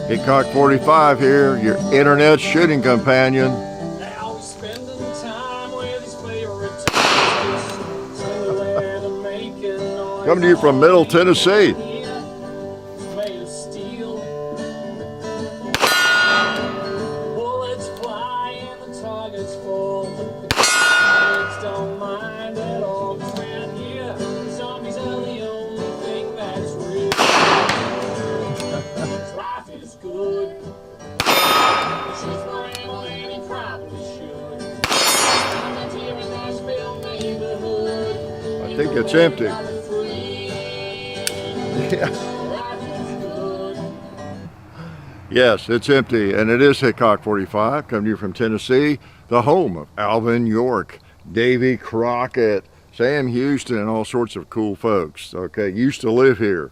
Hickok 45 here, your internet shooting companion. Now he's spending time with his favorite toys. Somewhere to make a noise. Coming to you from Middle Tennessee. Made of steel. Bullets fly and the target's full. The kids don't mind at all. 'Cause around here, zombies are the only thing that's real. Life is good. She's for ammo and he probably should. I'm here in Nashville neighborhood. I think it's empty. Yeah. Yes, it's empty, and it is Hickok 45, coming to you from Tennessee, the home of Alvin York, Davy Crockett, Sam Houston, and all sorts of cool folks. Okay, used to live here.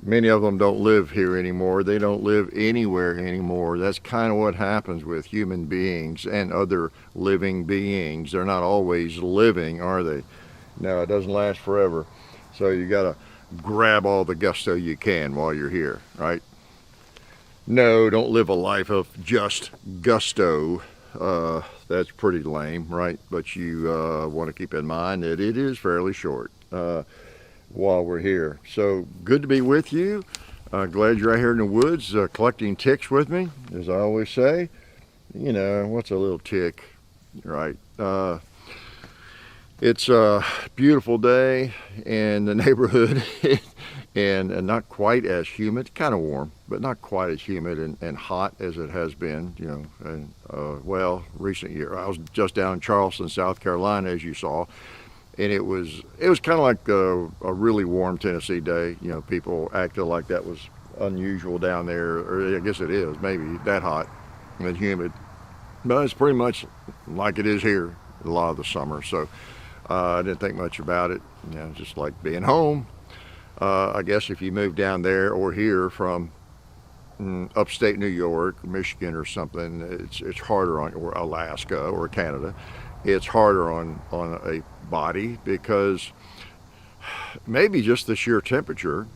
Many of them don't live here anymore. They don't live anywhere anymore. That's kind of what happens with human beings and other living beings. They're not always living, are they? No, it doesn't last forever. So you got to grab all the gusto you can while you're here, right? No, don't live a life of just gusto. That's pretty lame, right? But you want to keep in mind that it is fairly short while we're here. So good to be with you. Glad you're out here in the woods collecting ticks with me, as I always say. You know, what's a little tick, right? It's a beautiful day in the neighborhood and not quite as humid, kind of warm, but not quite as humid and hot as it has been, you know, and well, recent year. I was just down in Charleston, South Carolina, as you saw, and it was kind of like a really warm Tennessee day. You know, people acted like that was unusual down there, or I guess it is, maybe that hot and humid, but it's pretty much like it is here a lot of the summer. So I didn't think much about it, you know, just like being home. I guess if you move down there or here from upstate New York, Michigan or something, it's harder on, or Alaska or Canada, it's harder on a body because maybe just the sheer temperature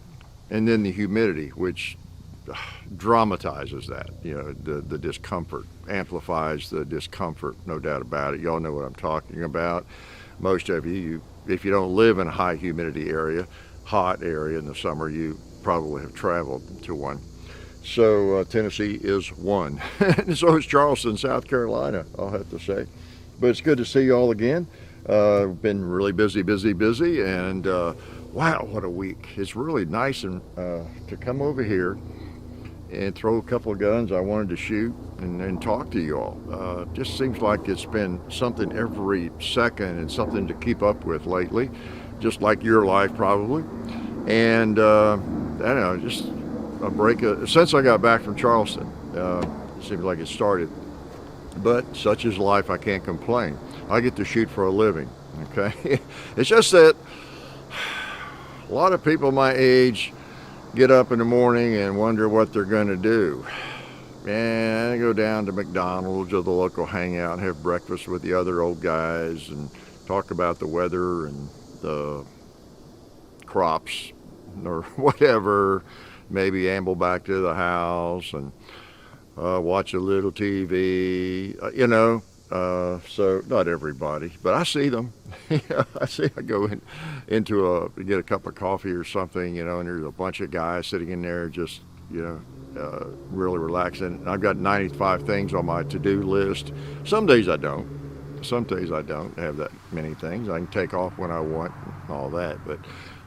and then the humidity, which dramatizes that, you know, the discomfort, amplifies the discomfort, no doubt about it. Y'all know what I'm talking about. Most of you, if you don't live in a high humidity area, hot area in the summer, you probably have traveled to one. So Tennessee is one. And so is Charleston, South Carolina, I'll have to say. But it's good to see you all again. Been really busy, and wow, what a week. It's really nice and to come over here and throw a couple of guns I wanted to shoot and talk to you all. Just seems like it's been something every second and something to keep up with lately, just like your life probably. And I don't know, just a break. Since I got back from Charleston, it seems like it started. But such is life, I can't complain. I get to shoot for a living, okay? It's just that a lot of people my age get up in the morning and wonder what they're going to do. And I go down to McDonald's or the local hangout and have breakfast with the other old guys and talk about the weather and the crops or whatever. Maybe amble back to the house and watch a little TV, you know. So not everybody, but I see them. I go into get a cup of coffee or something, you know, and there's a bunch of guys sitting in there just, you know, really relaxing. I've got 95 things on my to-do list. Some days I don't. Some days I don't have that many things. I can take off when I want and all that. But,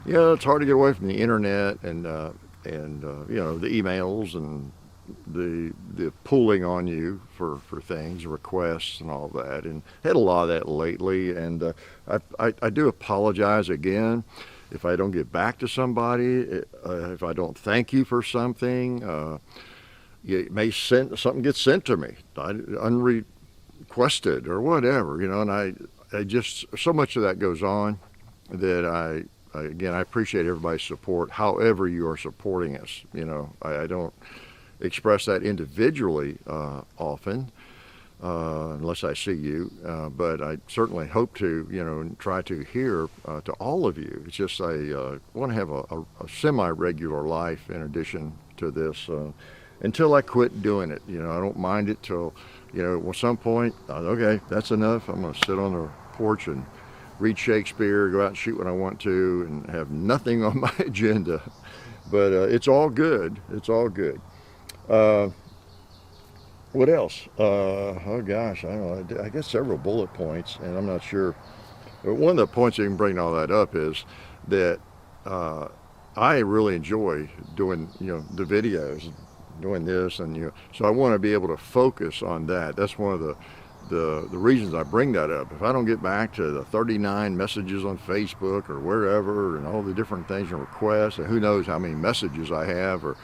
you know, it's hard to get away from the internet and you know, the emails and the pulling on you for things, requests and all that, and had a lot of that lately. And I do apologize again if I don't get back to somebody, if I don't thank you for something. It may something gets sent to me unrequested or whatever, you know, and I just, so much of that goes on that again, I appreciate everybody's support, however you are supporting us. You know, I don't express that individually often, unless I see you, but I certainly hope to, you know, and try to hear to all of you. It's just I want to have a semi-regular life in addition to this, until I quit doing it. You know, I don't mind it till, you know, at some point, okay, that's enough. I'm going to sit on the porch and read Shakespeare, go out and shoot when I want to, and have nothing on my agenda. But it's all good. It's all good. What else? Oh gosh, I don't know. I guess several bullet points, and I'm not sure. But one of the points that can bring all that up is that I really enjoy doing, you know, the videos, doing this, and you know, so I want to be able to focus on that. That's one of the reasons I bring that up. If I don't get back to the 39 messages on Facebook or wherever, and all the different things and requests, and who knows how many messages I have, or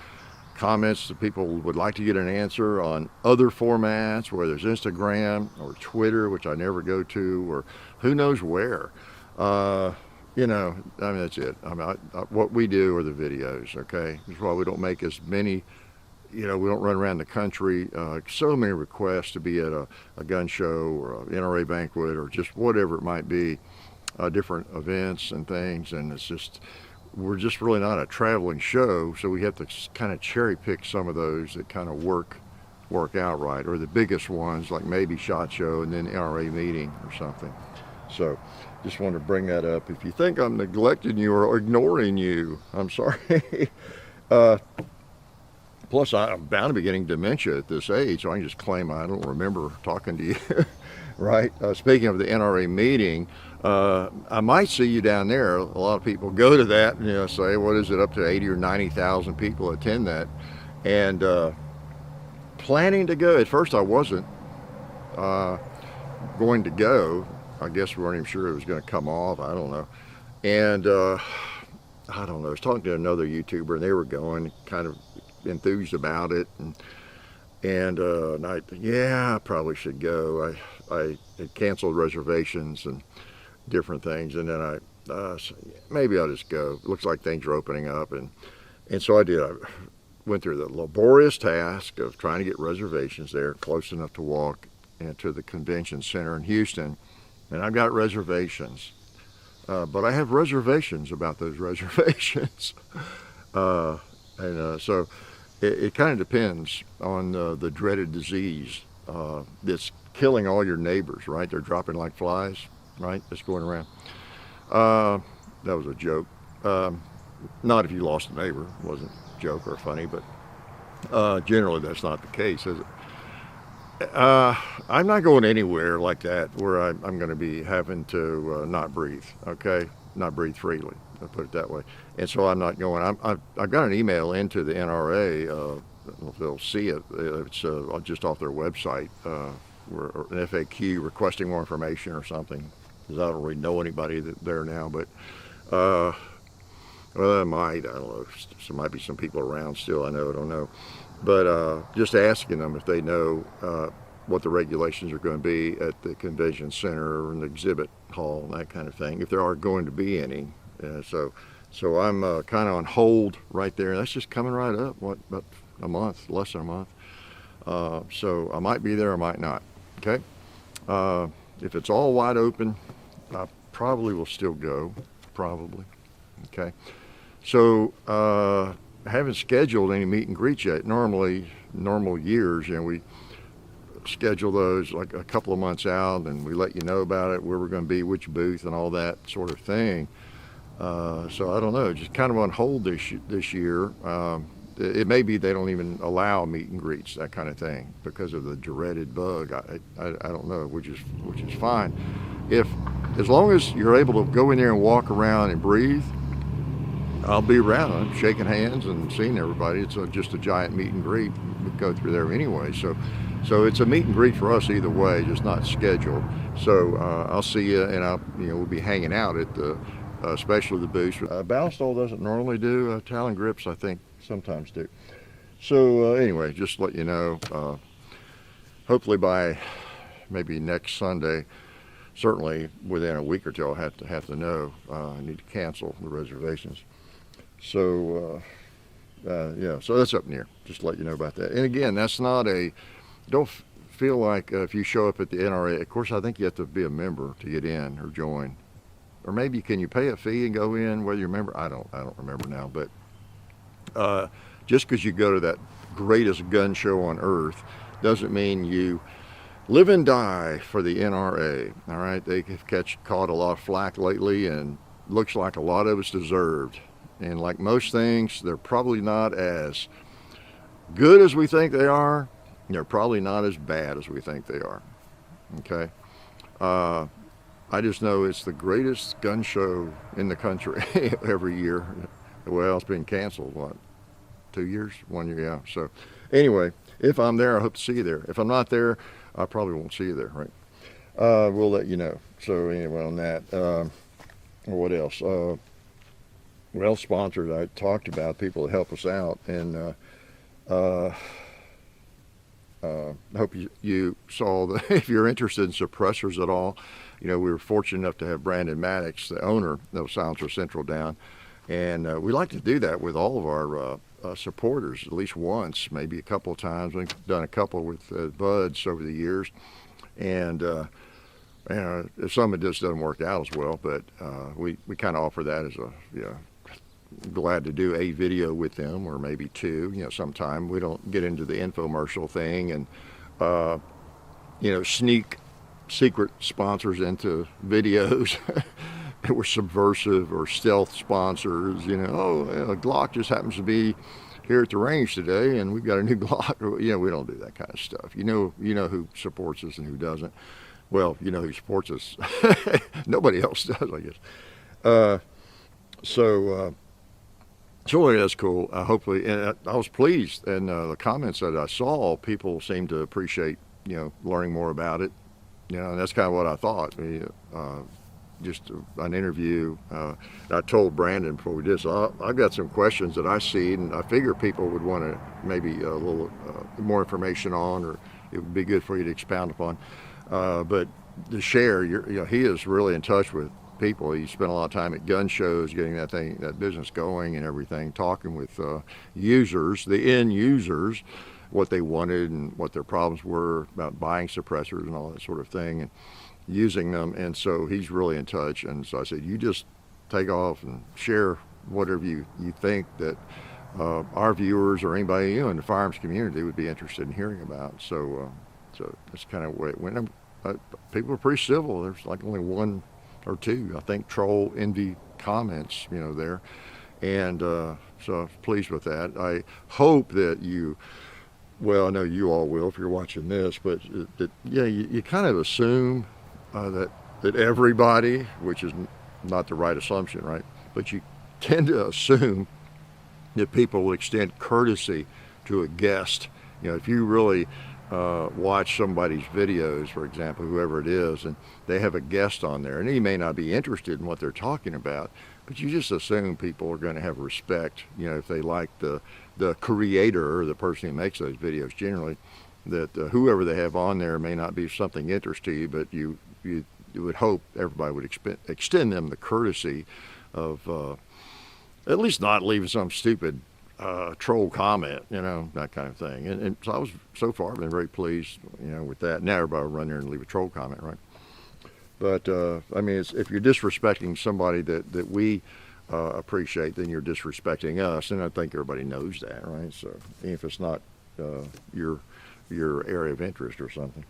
comments that people would like to get an answer on other formats, whether it's Instagram or Twitter, which I never go to, or who knows where. You know, I mean, that's it. I mean, what we do are the videos, okay? That's why we don't make as many, you know, we don't run around the country. So many requests to be at a gun show or an NRA banquet or just whatever it might be, different events and things, and it's just, we're just really not a traveling show, so we have to kind of cherry pick some of those that kind of work out right, or the biggest ones like maybe SHOT Show and then NRA meeting or something. So just wanted to bring that up. If you think I'm neglecting you or ignoring you, I'm sorry. Plus I'm bound to be getting dementia at this age, so I can just claim I don't remember talking to you. Right? Speaking of the NRA meeting, I might see you down there. A lot of people go to that and, you know, say, what is it, up to 80 or 90,000 people attend that. And planning to go. At first I wasn't going to go. I guess we weren't even sure it was going to come off. I don't know. And I don't know. I was talking to another YouTuber, and they were going, kind of enthused about it. And I, yeah, I probably should go. I had canceled reservations and different things, and then I so maybe I'll just go. It looks like things are opening up, and so I did. I went through the laborious task of trying to get reservations there, close enough to walk into the convention center in Houston, and I've got reservations, but I have reservations about those reservations, so it kind of depends on the dreaded disease that's killing all your neighbors, right? They're dropping like flies, right? That's going around. That was a joke. Not if you lost a neighbor. It wasn't a joke or funny, but generally that's not the case, is it? I'm not going anywhere like that where I'm going to be having to not breathe, okay? Not breathe freely, I'll put it that way. And so I'm not going. I've got an email into the NRA. They'll see it. It's just off their website, or an FAQ requesting more information or something, because I don't really know anybody there now. But well, I might. I don't know. There might be some people around still. I don't know. But just asking them if they know what the regulations are going to be at the convention center and the exhibit hall and that kind of thing, if there are going to be any. So I'm kind of on hold right there. That's just coming right up. What, about a month, less than a month. So I might be there, I might not. Okay. If it's all wide open, I probably will still go. Probably. Okay. So I haven't scheduled any meet and greets yet. Normally, normal years, you know, we schedule those like a couple of months out, and we let you know about it, where we're going to be, which booth, and all that sort of thing. So I don't know, just kind of on hold this year. It may be they don't even allow meet and greets, that kind of thing, because of the dreaded bug. I don't know, which is fine. As long as you're able to go in there and walk around and breathe, I'll be around. I'm shaking hands and seeing everybody. It's just a giant meet and greet. We go through there anyway. So it's a meet and greet for us either way, just not scheduled. So I'll see you, and we'll be hanging out at the, especially the booths. Ballistol doesn't normally do. Talon Grips, I think, sometimes do. So anyway, just to let you know, hopefully by maybe next Sunday, certainly within a week or two, I'll have to know. I need to cancel the reservations. So yeah, so that's up in the air. Just to let you know about that. And again, that's not don't feel like if you show up at the NRA, of course I think you have to be a member to get in or join. Or maybe can you pay a fee and go in whether you're a member? I don't remember now, but just because you go to that greatest gun show on earth doesn't mean you live and die for the NRA. All right, they have caught a lot of flack lately, and looks like a lot of it's deserved. And like most things, they're probably not as good as we think they are. They're probably not as bad as we think they are. Okay. I just know it's the greatest gun show in the country every year. Well, it's been canceled, what, 2 years? 1 year, yeah. So anyway, if I'm there, I hope to see you there. If I'm not there, I probably won't see you there, right? We'll let you know. So anyway, on that, what else? Well, sponsors I talked about, people that help us out, and I hope you saw that. If you're interested in suppressors at all, we were fortunate enough to have Brandon Maddox, the owner of Silencer Central, down, and we like to do that with all of our supporters at least once, maybe a couple of times. We've done a couple with buds over the years, and some of it just doesn't work out as well, but we kind of offer that as a glad to do a video with them, or maybe two, sometime. We don't get into the infomercial thing and sneak secret sponsors into videos that were subversive, or stealth sponsors. Glock just happens to be here at the range today and we've got a new Glock. We don't do that kind of stuff. You know who supports us and who doesn't. Well, who supports us. Nobody else does, I guess. So that's cool. Hopefully, and I was pleased, and the comments that I saw, people seemed to appreciate, learning more about it. And that's kind of what I thought. Just an interview. I told Brandon before we did, so I've got some questions that I see, and I figure people would want to maybe a little more information on, or it would be good for you to expound upon. But to share, he is really in touch with people. He spent a lot of time at gun shows, getting that business going and everything, talking with users, the end users, what they wanted and what their problems were about buying suppressors and all that sort of thing, and using them. And so he's really in touch. And so I said, you just take off and share whatever you think that our viewers or anybody in the firearms community would be interested in hearing about. So that's kind of the way it went. People are pretty civil. There's like only one or two, I think, troll envy comments, there. And so I'm pleased with that. I hope that I know you all will if you're watching this, but you kind of assume that everybody, which is not the right assumption, right? But you tend to assume that people will extend courtesy to a guest. If you really watch somebody's videos, for example, whoever it is, and they have a guest on there, and he may not be interested in what they're talking about, but you just assume people are going to have respect, if they like the creator or the person who makes those videos generally, that whoever they have on there may not be something interest to you, but you would hope everybody would extend them the courtesy of at least not leaving some stupid troll comment, that kind of thing. And so I was, so far, been very pleased, with that. Now everybody will run there and leave a troll comment, right? But, if you're disrespecting somebody that we appreciate, then you're disrespecting us, and I think everybody knows that, right? So if it's not your area of interest or something.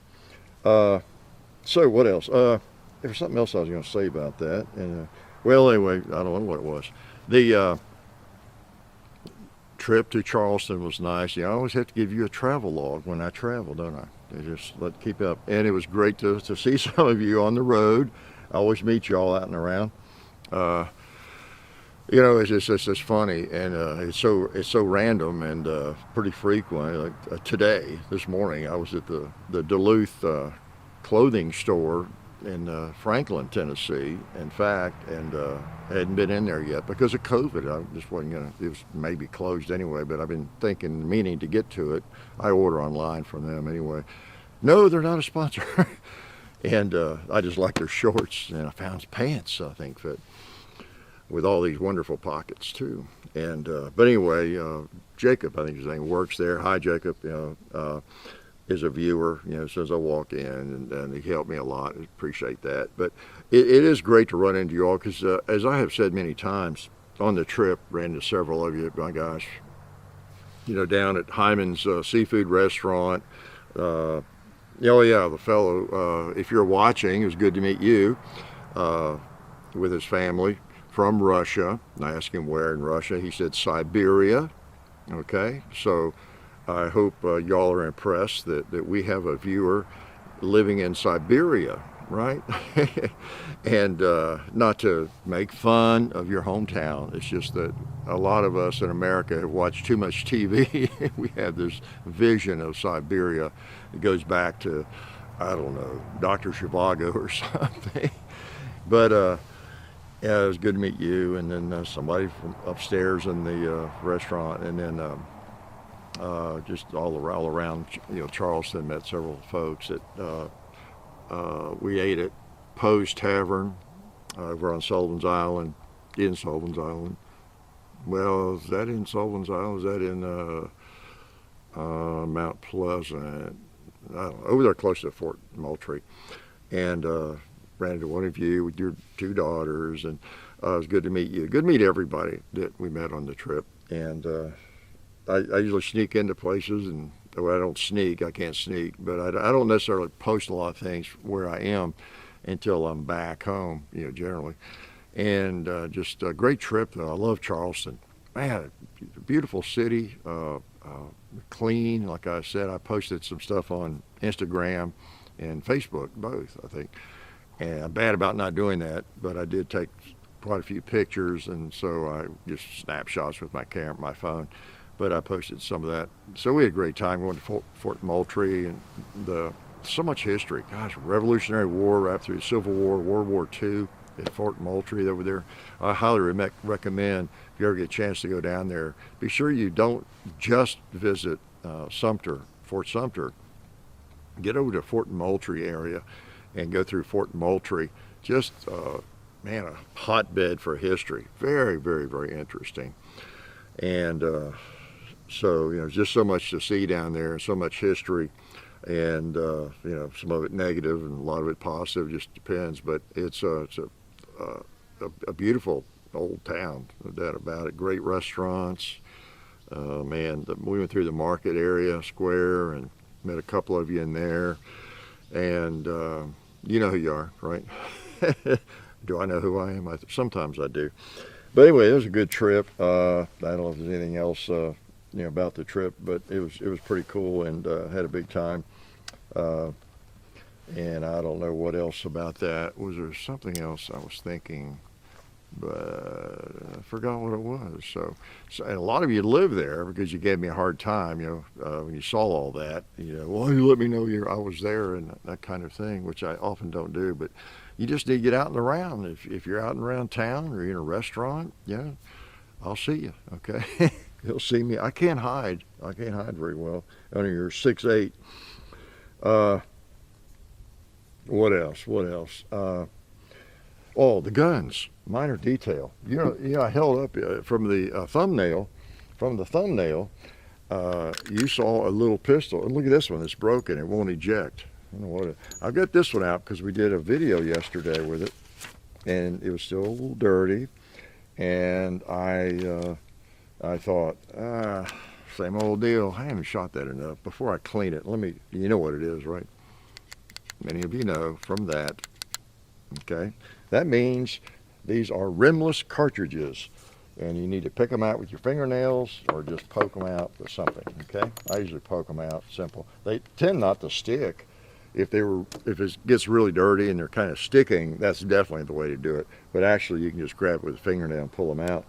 So what else? There was something else I was going to say about that. And well, anyway, I don't know what it was. The trip to Charleston was nice. I always have to give you a travel log when I travel, don't I? Just keep up. And it was great to see some of you on the road. I always meet you all out and around. It's just funny, and it's so random and pretty frequent. Like today, this morning, I was at the Duluth clothing store in Franklin, Tennessee, in fact, and hadn't been in there yet because of COVID. I just wasn't gonna. It was maybe closed anyway, but I've been meaning to get to it. I order online from them anyway. No, they're not a sponsor. And I just like their shorts, and I found pants I think fit with all these wonderful pockets too. And but anyway, Jacob, I think his name, works there. Hi, Jacob. Is a viewer, as soon as I walk in, and he helped me a lot. I appreciate that. But it is great to run into you all, because as I have said many times on the trip, ran into several of you. My gosh, down at Hyman's seafood restaurant. Oh yeah, the fellow, if you're watching, it was good to meet you, with his family from Russia. I asked him where in Russia. He said Siberia. Okay, so I hope y'all are impressed that we have a viewer living in Siberia, right? And not to make fun of your hometown, it's just that a lot of us in America have watched too much TV. We have this vision of Siberia. It goes back to, I don't know, Dr. Zhivago or something. But yeah, it was good to meet you, and then somebody from upstairs in the restaurant, and then just all around, Charleston, met several folks that we ate at Poe's Tavern over on Sullivan's Island, in Sullivan's Island. Well, is that in Sullivan's Island? Is that in Mount Pleasant? I don't know, over there close to Fort Moultrie. And ran into one of you with your two daughters, and it was good to meet you. Good to meet everybody that we met on the trip. And I usually sneak into places, and well, I don't sneak, I can't sneak, but I don't necessarily post a lot of things where I am until I'm back home, generally. And just a great trip, though. I love Charleston. Man, beautiful city, clean. Like I said, I posted some stuff on Instagram and Facebook, both, I think. And I'm bad about not doing that, but I did take quite a few pictures, and so I just snapshots with my camera, my phone. But I posted some of that. So we had a great time. We went to Fort Moultrie, and so much history. Gosh, Revolutionary War, right through the Civil War, World War II at Fort Moultrie over there. I highly recommend, if you ever get a chance to go down there, be sure you don't just visit Fort Sumter. Get over to Fort Moultrie area and go through Fort Moultrie. Just, man, a hotbed for history. Very, very, very interesting. And so, just so much to see down there, so much history, and, some of it negative and a lot of it positive, just depends. But it's a beautiful old town, no doubt about it. Great restaurants. Man, we went through the market area, square, and met a couple of you in there. And you know who you are, right? Do I know who I am? Sometimes I do. But anyway, it was a good trip. I don't know if there's anything else, about the trip, but it was pretty cool, and had a big time. And I don't know what else about that. Was there something else I was thinking, but I forgot what it was. So and a lot of you live there because you gave me a hard time, when you saw all that. Well, you let me know I was there and that kind of thing, which I often don't do. But you just need to get out and around. If you're out and around town or you're in a restaurant, I'll see you. Okay, you'll see me. I can't hide. Very well. Only you're 6'8". What else? Oh, the guns. Minor detail. I held up from the thumbnail. From the thumbnail, you saw a little pistol. And look at this one. It's broken. It won't eject. I don't know what I got this one out because we did a video yesterday with it, and it was still a little dirty. And I thought, same old deal. I haven't shot that enough. Before I clean it, you know what it is, right? Many of you know from that. Okay, that means these are rimless cartridges, and you need to pick them out with your fingernails or just poke them out with something. Okay, I usually poke them out. Simple. They tend not to stick. If it gets really dirty and they're kind of sticking, that's definitely the way to do it. But actually, you can just grab it with a fingernail and pull them out.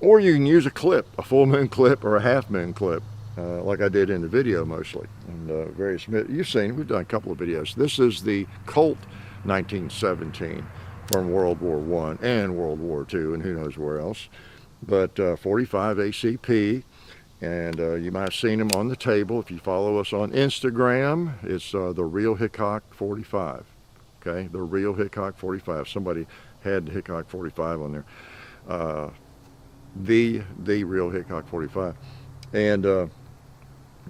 Or you can use a clip, a full moon clip or a half moon clip, like I did in the video mostly. And you've seen, we've done a couple of videos. This is the Colt 1917 from World War I and World War II and who knows where else. But 45 ACP. And you might have seen them on the table. If you follow us on Instagram, it's the Real Hickok 45. Okay, the Real Hickok 45. Somebody had the Hickok 45 on there. The Real Hickok 45. And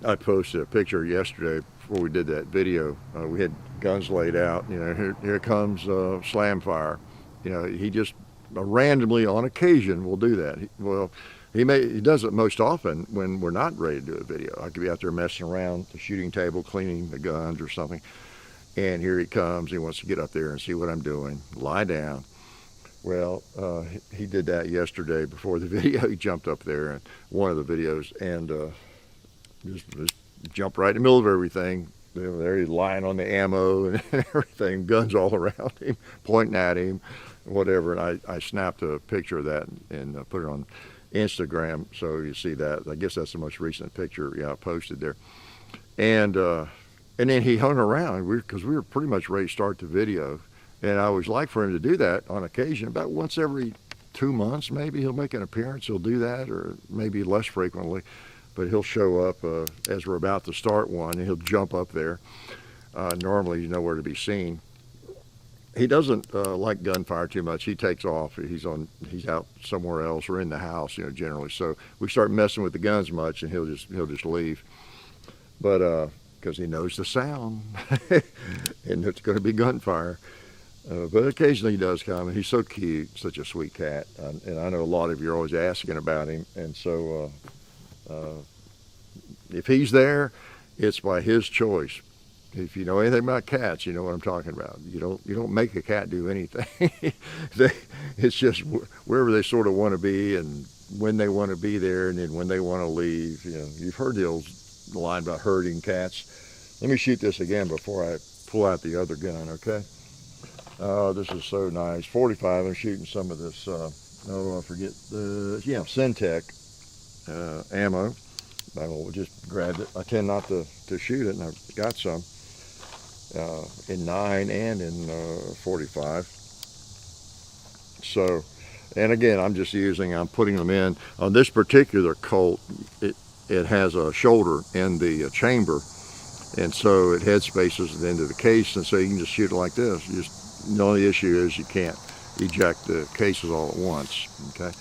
I posted a picture yesterday before we did that video. We had guns laid out. Here comes Slam Fire. He just randomly on occasion will do that. He does it most often when we're not ready to do a video. I could be out there messing around the shooting table, cleaning the guns or something, and here he comes. He wants to get up there and see what I'm doing, lie down. Well, he did that yesterday before the video. He jumped up there in one of the videos and just jumped right in the middle of everything. There he's lying on the ammo and everything, guns all around him, pointing at him, whatever. And I snapped a picture of that and put it on Instagram, so you see that. I guess that's the most recent picture I posted there. And then he hung around because we were pretty much ready to start the video. And I always like for him to do that on occasion. About once every 2 months, maybe he'll make an appearance. He'll do that, or maybe less frequently. But he'll show up as we're about to start one, and he'll jump up there. Normally, he's nowhere to be seen. He doesn't like gunfire too much. He takes off. He's out somewhere else or in the house, generally. So we start messing with the guns much, and he'll just leave. But because he knows the sound, and it's going to be gunfire. But occasionally he does come, and he's so cute, such a sweet cat. And I know a lot of you are always asking about him, and so if he's there, it's by his choice. If you know anything about cats, you know what I'm talking about. You don't make a cat do anything. It's just wherever they sort of want to be and when they want to be there, and then when they want to leave. You've heard the old line about herding cats. Let me shoot this again before I pull out the other gun, okay? This is so nice. 45. I'm shooting some of this. I forget the Syntec ammo. I just grabbed it. I tend not to shoot it, and I've got some in 9 and in 45. So, and again, I'm putting them in. On this particular Colt, it has a shoulder in the chamber, and so it head spaces it into the case, and so you can just shoot it like this. The only issue is you can't eject the cases all at once, okay?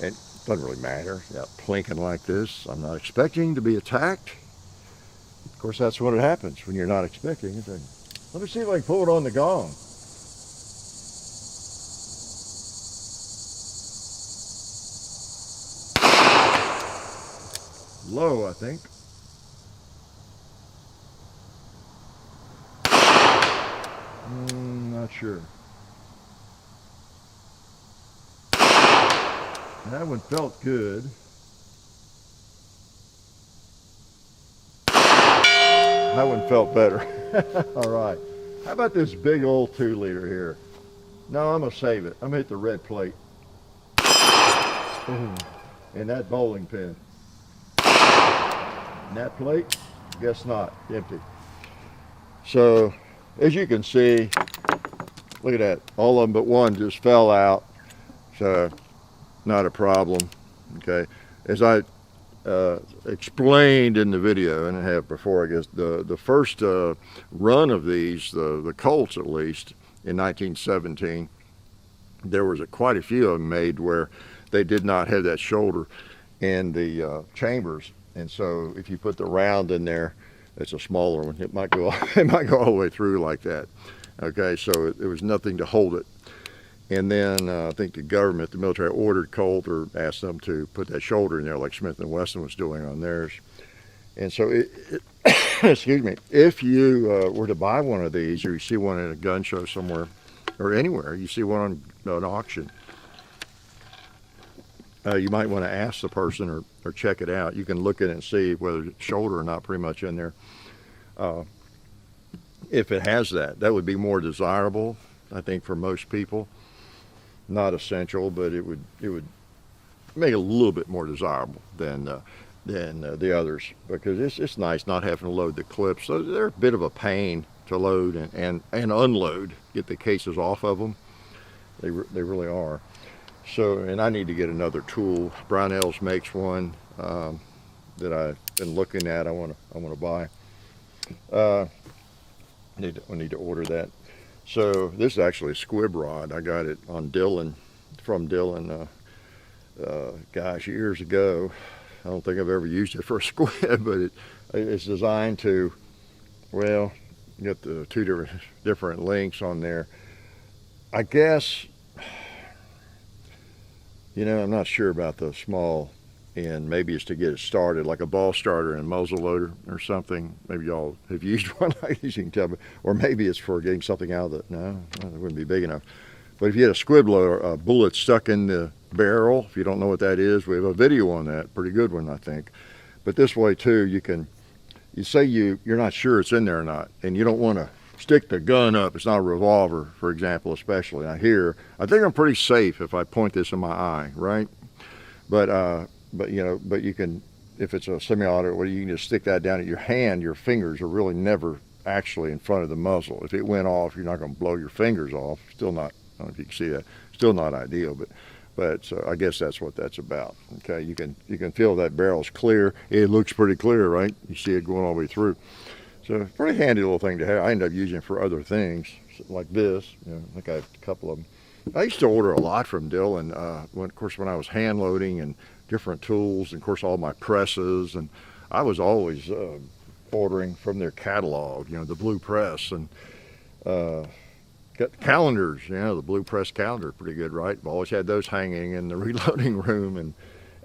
And it doesn't really matter. Plinking like this, I'm not expecting to be attacked. Of course, that's when it happens, when you're not expecting it. Let me see if I can pull it on the gong. Low, I think. Not sure. That one felt good. That one felt better. All right. How about this big old 2-liter here? No, I'm going to save it. I'm going to hit the red plate. And that bowling pin. And that plate? Guess not. Empty. So, as you can see, look at that. All of them but one just fell out. So, not a problem. Okay. As I explained in the video, and I have before, I guess, the first run of these, the Colts at least, in 1917, there was quite a few of them made where they did not have that shoulder in the chambers. And so if you put the round in there, it's a smaller one. It might go all the way through like that. Okay, so there was nothing to hold it. And then I think the government, the military, ordered Colt or asked them to put that shoulder in there like Smith & Wesson was doing on theirs. And so, excuse me, if you were to buy one of these, or you see one at a gun show somewhere, or anywhere, you see one on an auction, you might want to ask the person or check it out. You can look at it and see whether it's shoulder or not pretty much in there. If it has that would be more desirable, I think, for most people. Not essential, but it would make it a little bit more desirable than the others, because it's nice not having to load the clips. So they're a bit of a pain to load and unload, get the cases off of them. They really are. So, and I need to get another tool. Brownells makes one that I've been looking at. I want to buy. I need to order that. So this is actually a squib rod. I got it on from Dillon, gosh, years ago. I don't think I've ever used it for a squib, but it's designed to, well, you got the two different links on there. I guess, I'm not sure about the small and maybe it's to get it started, like a ball starter and muzzle loader or something. Maybe y'all have used one like these, you can tell me. Or maybe it's for getting something out of it. No, it wouldn't be big enough. But if you had a squib loader, a bullet stuck in the barrel, if you don't know what that is, we have a video on that, pretty good one, I think. But this way too, you say you're not sure it's in there or not, and you don't want to stick the gun up. It's not a revolver, for example, especially. Now here, I think I'm pretty safe if I point this in my eye, right? But you can, if it's a semi-auto, well, you can just stick that down at your hand. Your fingers are really never actually in front of the muzzle. If it went off, you're not going to blow your fingers off. Still not, I don't know if you can see that, still not ideal, but so I guess that's what that's about. Okay, you can feel that barrel's clear. It looks pretty clear, right? You see it going all the way through. So pretty handy little thing to have. I end up using it for other things like this. I think I have a couple of them. I used to order a lot from Dillon. Of course, when I was hand loading and different tools, and of course all my presses, and I was always ordering from their catalog. The blue press and got calendars. The blue press calendar, pretty good, right? I've always had those hanging in the reloading room, and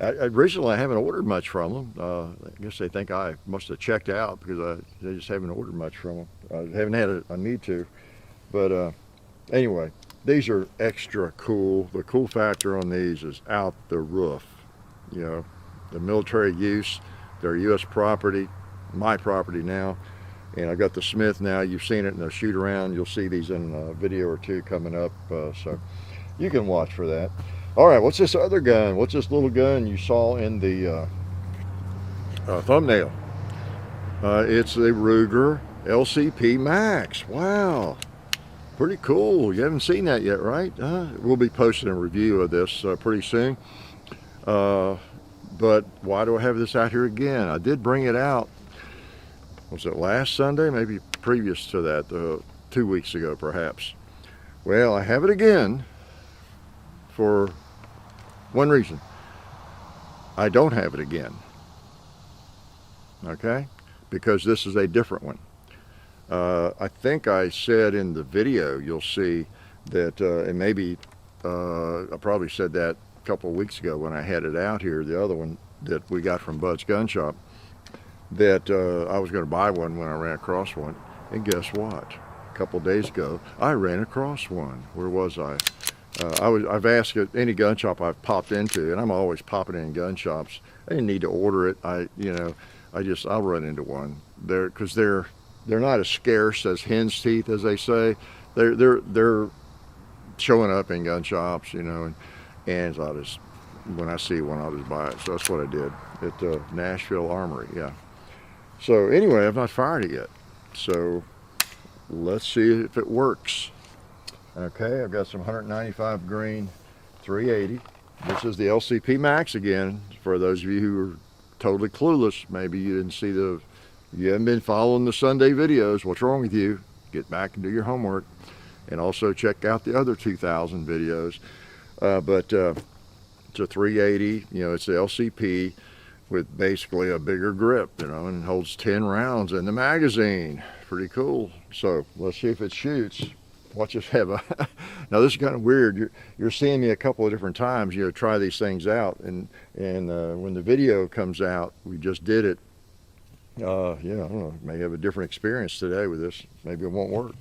originally I haven't ordered much from them. I guess they think I must have checked out because they just haven't ordered much from them. I haven't had a need to, but anyway, these are extra cool. The cool factor on these is out the roof. The military use, they're U.S. property, my property now, and I got the Smith now. You've seen it in the shoot around. You'll see these in a video or two coming up, so you can watch for that. All right, what's this other gun? What's this little gun you saw in the thumbnail? It's a Ruger LCP MAX. Wow, pretty cool. You haven't seen that yet, right? We'll be posting a review of this pretty soon. But why do I have this out here again? I did bring it out, was it last Sunday? Maybe previous to that, 2 weeks ago perhaps. Well, I have it again for one reason. I don't have it again, okay? Because this is a different one. I think I said in the video, you'll see that, and maybe I probably said that a couple of weeks ago when I had it out here, the other one that we got from Bud's Gun Shop, that I was going to buy one when I ran across one. And guess what? A couple of days ago, I ran across one. Where was I? I've asked at any gun shop I've popped into, and I'm always popping in gun shops. I didn't need to order it. I'll run into one. Because they're not as scarce as hen's teeth, as they say. They're showing up in gun shops, and so when I see one, I'll just buy it. So that's what I did at Nashville Armory, yeah. So anyway, I've not fired it yet. So let's see if it works. Okay, I've got some 195 grain 380. This is the LCP MAX again. For those of you who are totally clueless, maybe you didn't see you haven't been following the Sunday videos. What's wrong with you? Get back and do your homework. And also check out the other 2,000 videos. But it's a 380, it's the LCP with basically a bigger grip, and holds 10 rounds in the magazine. Pretty cool. So let's see if it shoots. Watch us have now this is kind of weird. You're seeing me a couple of different times, try these things out, and when the video comes out, we just did it. I don't know, may have a different experience today with this. Maybe it won't work,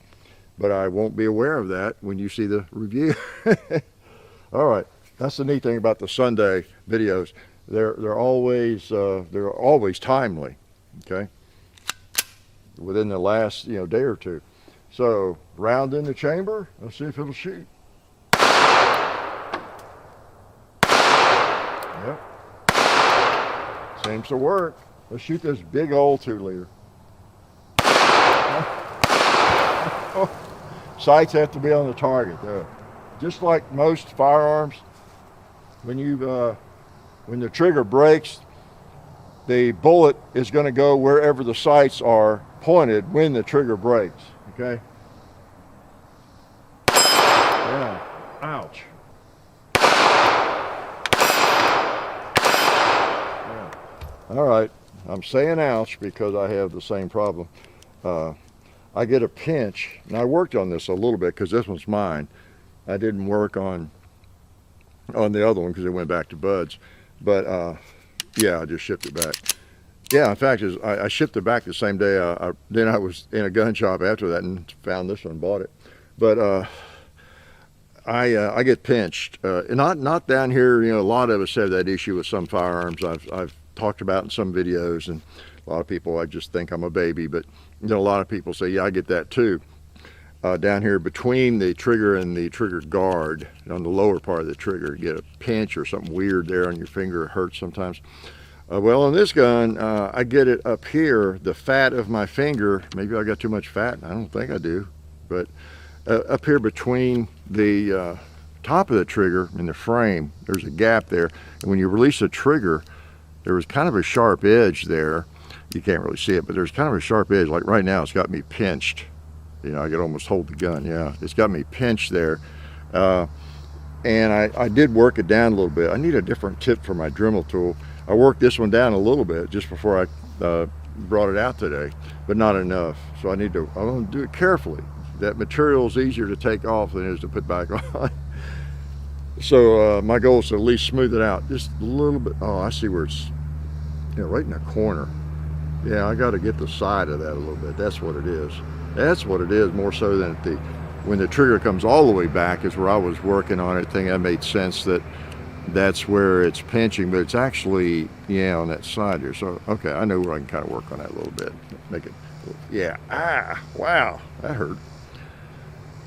but I won't be aware of that when you see the review. All right, that's the neat thing about the Sunday videos. They're always timely. Okay, within the last day or two. So round in the chamber. Let's see if it'll shoot. Yep, seems to work. Let's shoot this big old 2-liter. Sights have to be on the target. Just like most firearms, when the trigger breaks, the bullet is going to go wherever the sights are pointed when the trigger breaks. Okay. Yeah. Ouch. Yeah. All right. I'm saying ouch because I have the same problem. I get a pinch, and I worked on this a little bit because this one's mine. I didn't work on the other one because it went back to Bud's. But Yeah, I just shipped it back. Yeah, in fact, I shipped it back the same day. Then I was in a gun shop after that and found this one, bought it. But I get pinched. Not down here. You know, a lot of us have that issue with some firearms. I've talked about in some videos, and a lot of people, I just think I'm a baby, but you know, a lot of people say, yeah, I get that too. Down here between the trigger and the trigger guard, on the lower part of the trigger, you get a pinch or something weird there on your finger. It hurts sometimes. Well, on this gun, I get it up here, the fat of my finger. Maybe I got too much fat. I don't think I do. But up here between the top of the trigger and the frame, there's a gap there. And when you release the trigger, there was kind of a sharp edge there. You can't really see it, but there's kind of a sharp edge. Like right now, it's got me pinched. You know, I could almost hold the gun. Yeah, it's got me pinched there. And I did work it down a little bit. I need a different tip for my Dremel tool. I worked this one down a little bit just before I brought it out today, but not enough. So I want to do it carefully. That material is easier to take off than it is to put back on. So my goal is to at least smooth it out just a little bit. Oh, I see where it's, you know, right in the corner. Yeah, I got to get the side of that a little bit. That's what it is. That's what it is, more so than when the trigger comes all the way back is where I was working on it. I think that made sense that that's where it's pinching, but it's actually, yeah, on that side here. So, okay, I know where I can kind of work on that a little bit. Make it, yeah, wow, that hurt.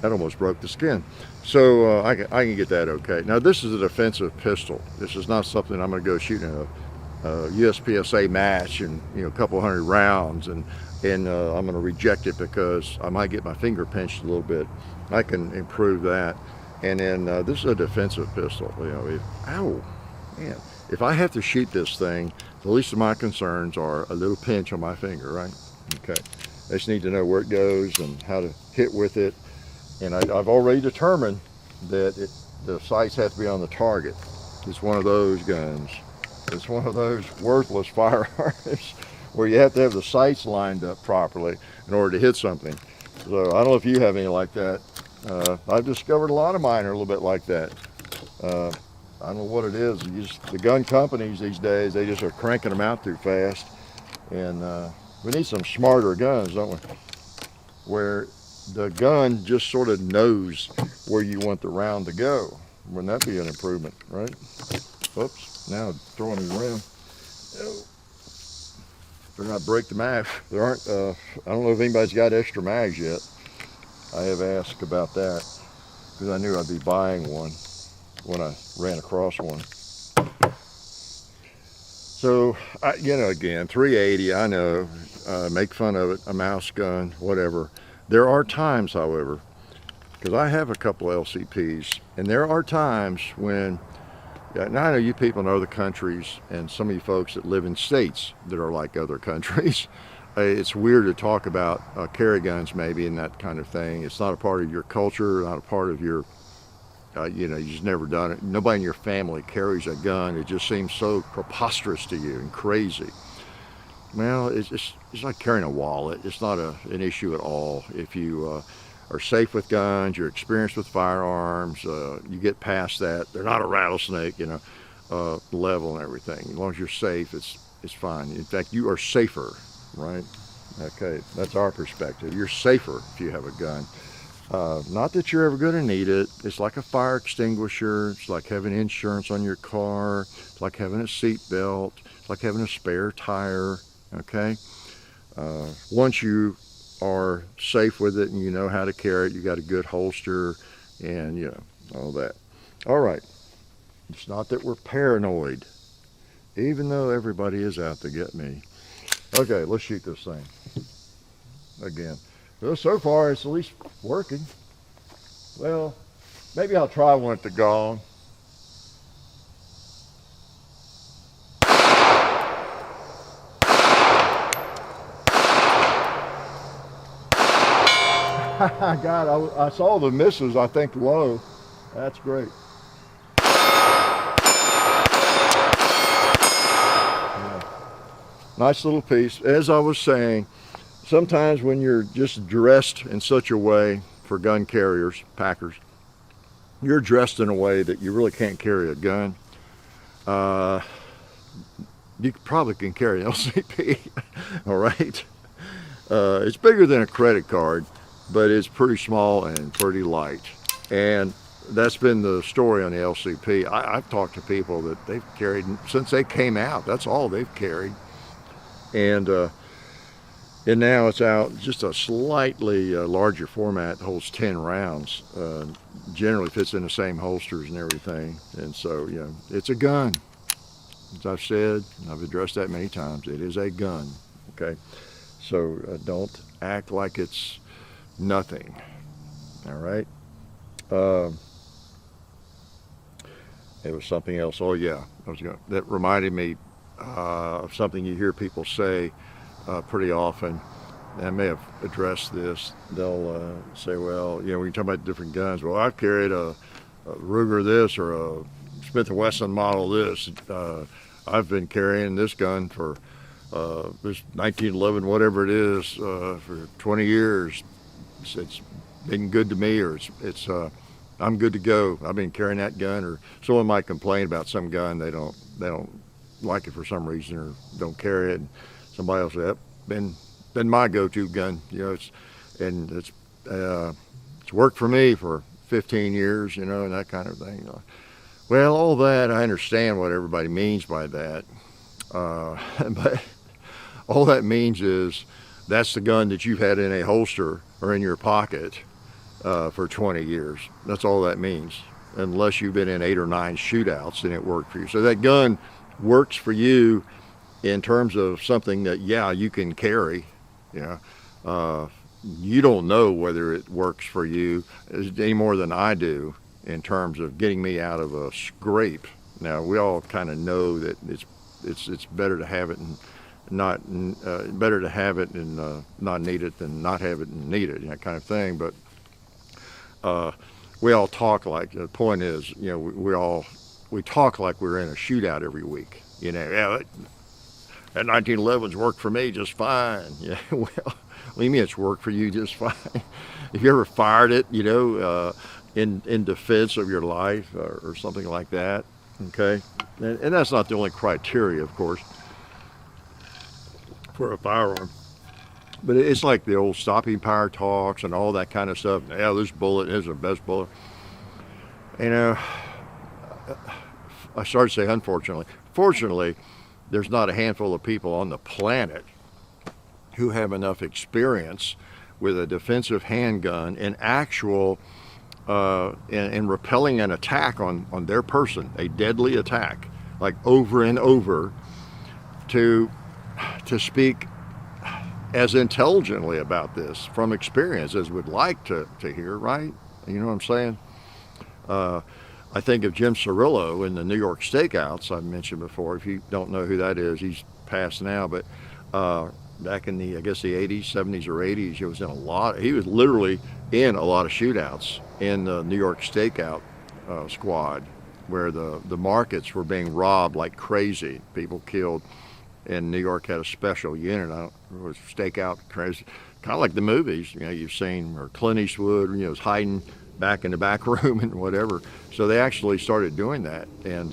That almost broke the skin. So I can get that okay. Now this is a defensive pistol. This is not something I'm going to go shooting a USPSA match and, you know, a couple hundred rounds and I'm going to reject it because I might get my finger pinched a little bit. I can improve that. And then this is a defensive pistol. You know, ow, man. If I have to shoot this thing, the least of my concerns are a little pinch on my finger, right? Okay. I just need to know where it goes and how to hit with it. And I've already determined that the sights have to be on the target. It's one of those guns. It's one of those worthless firearms where you have to have the sights lined up properly in order to hit something. So I don't know if you have any like that. I've discovered a lot of mine are a little bit like that. I don't know what it is. The gun companies these days, they just are cranking them out too fast. And we need some smarter guns, don't we? Where the gun just sort of knows where you want the round to go. Wouldn't that be an improvement, right? Oops, now I'm throwing it around. Oh. Better not break the mag. There aren't, I don't know if anybody's got extra mags yet. I have asked about that because I knew I'd be buying one when I ran across one. So, you know, again, 380, I know, make fun of it, a mouse gun, whatever. There are times, however, because I have a couple LCPs, and there are times when, now I know you people in other countries and some of you folks that live in states that are like other countries, it's weird to talk about carry guns maybe and that kind of thing. It's not a part of your culture, not a part of your, you know, you've just never done it. Nobody in your family carries a gun. It just seems so preposterous to you and crazy. Well, it's like carrying a wallet. It's not an issue at all. If you are safe with guns, you're experienced with firearms, you get past that. They're not a rattlesnake, you know, level and everything. As long as you're safe, it's fine. In fact, you are safer, right? Okay, that's our perspective. You're safer if you have a gun. Not that you're ever going to need it. It's like a fire extinguisher. It's like having insurance on your car. It's like having a seat belt. It's like having a spare tire. Okay, once you are safe with it and you know how to carry it, you got a good holster and, you know, all that. All right, it's not that we're paranoid, even though everybody is out to get me. Okay, let's shoot this thing again. Well, so far it's at least working. Well, maybe I'll try one at the gong. God, I saw the misses, I think, low. That's great. Yeah. Nice little piece. As I was saying, sometimes when you're just dressed in such a way for gun carriers, packers, you're dressed in a way that you really can't carry a gun. you probably can carry an LCP. All right. It's bigger than a credit card, but it's pretty small and pretty light. And that's been the story on the LCP. I've talked to people that they've carried since they came out. That's all they've carried. And now it's out just a slightly larger format, holds 10 rounds. Generally fits in the same holsters and everything. And so, you know, it's a gun. As I've said, I've addressed that many times, it is a gun, okay? So don't act like it's nothing, all right? It was something else. Oh yeah, that reminded me of something you hear people say pretty often. And I may have addressed this. They'll say, well, you know, when you talk about different guns, well, I've carried a Ruger this or a Smith & Wesson model this. I've been carrying this gun for this 1911, whatever it is, for 20 years. It's been good to me, or it's I'm good to go. I've been carrying that gun. Or someone might complain about some gun, they don't like it for some reason or don't carry it. And somebody else will say, been my go-to gun. You know, it's worked for me for 15 years, you know, and that kind of thing. Well, all that, I understand what everybody means by that. But all that means is that's the gun that you've had in a holster or in your pocket for 20 years. That's all that means, unless you've been in 8 or 9 shootouts and it worked for you. So that gun works for you in terms of something that, yeah, you can carry. You know, you don't know whether it works for you any more than I do in terms of getting me out of a scrape. Now, we all kind of know that it's better to have it and not better to have it and not need it than not have it and need it, that kind of thing. But we all talk like, the point is, you know, we talk like we're in a shootout every week. You know, yeah, that 1911's worked for me just fine. Yeah, well, what do you mean it's worked for you just fine? Have you ever fired it, you know, in defense of your life or something like that? Okay, and that's not the only criteria, of course, for a firearm. But it's like the old stopping power talks and all that kind of stuff. Yeah, this bullet is the best bullet. You know, I started to say unfortunately. Fortunately, there's not a handful of people on the planet who have enough experience with a defensive handgun in actual in repelling an attack on their person, a deadly attack, like over and over, to speak as intelligently about this from experience as we'd like to hear, right? You know what I'm saying? I think of Jim Cirillo in the New York Stakeouts I've mentioned before. If you don't know who that is, he's passed now, but back in the, I guess, the 80s, 70s or 80s, he was literally in a lot of shootouts in the New York Stakeout squad, where the markets were being robbed like crazy. People killed, and New York had a special unit. It was Stakeout, crazy, kind of like the movies, you know, you've seen, or Clint Eastwood, you know, was hiding back in the back room and whatever. So they actually started doing that, and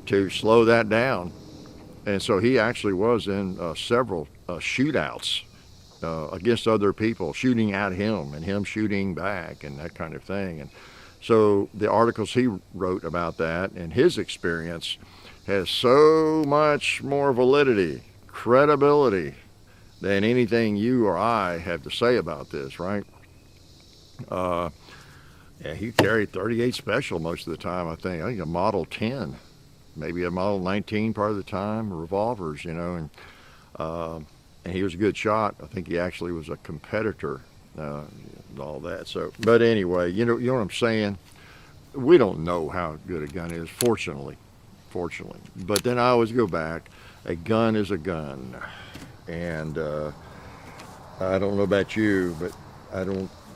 to slow that down. And so he actually was in several shootouts against other people, shooting at him and him shooting back and that kind of thing. And so the articles he wrote about that and his experience has so much more validity, credibility than anything you or I have to say about this, right? Yeah, he carried 38 special most of the time, I think a Model 10, maybe a Model 19 part of the time, revolvers, you know, and he was a good shot. I think he actually was a competitor, and all that. So, but anyway, you know what I'm saying? We don't know how good a gun is, fortunately. But then I always go back, a gun is a gun. And I don't know about you, but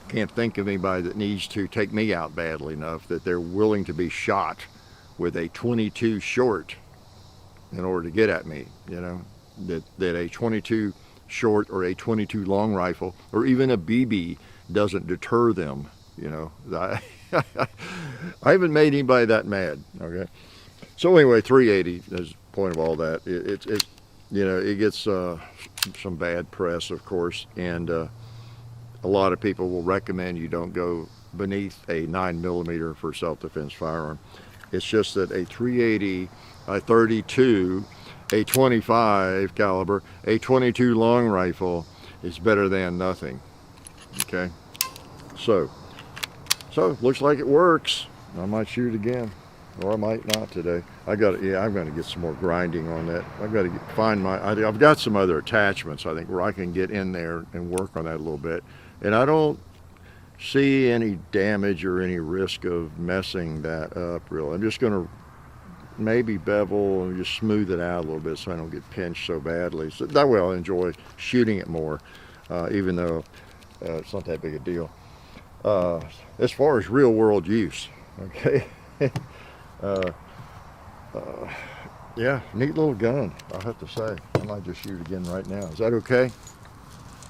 can't think of anybody that needs to take me out badly enough that they're willing to be shot with a 22 short in order to get at me, you know, that a 22 short or a 22 long rifle or even a BB doesn't deter them, you know. I haven't made anybody that mad, okay? So anyway, 380 is point of all that. It's you know, it gets some bad press, of course, and a lot of people will recommend you don't go beneath a 9mm for self-defense firearm. It's just that a 380, a 32, a 25 caliber, a 22 long rifle is better than nothing. Okay, so looks like it works. I might shoot again, or I might not today. I'm going to get some more grinding on that. I've got to find I've got some other attachments, I think, where I can get in there and work on that a little bit. And I don't see any damage or any risk of messing that up, really. I'm just going to maybe bevel and just smooth it out a little bit so I don't get pinched so badly. So that way I'll enjoy shooting it more, even though it's not that big a deal. As far as real world use, okay. Yeah, neat little gun, I'll have to say. I might just shoot again right now. Is that okay?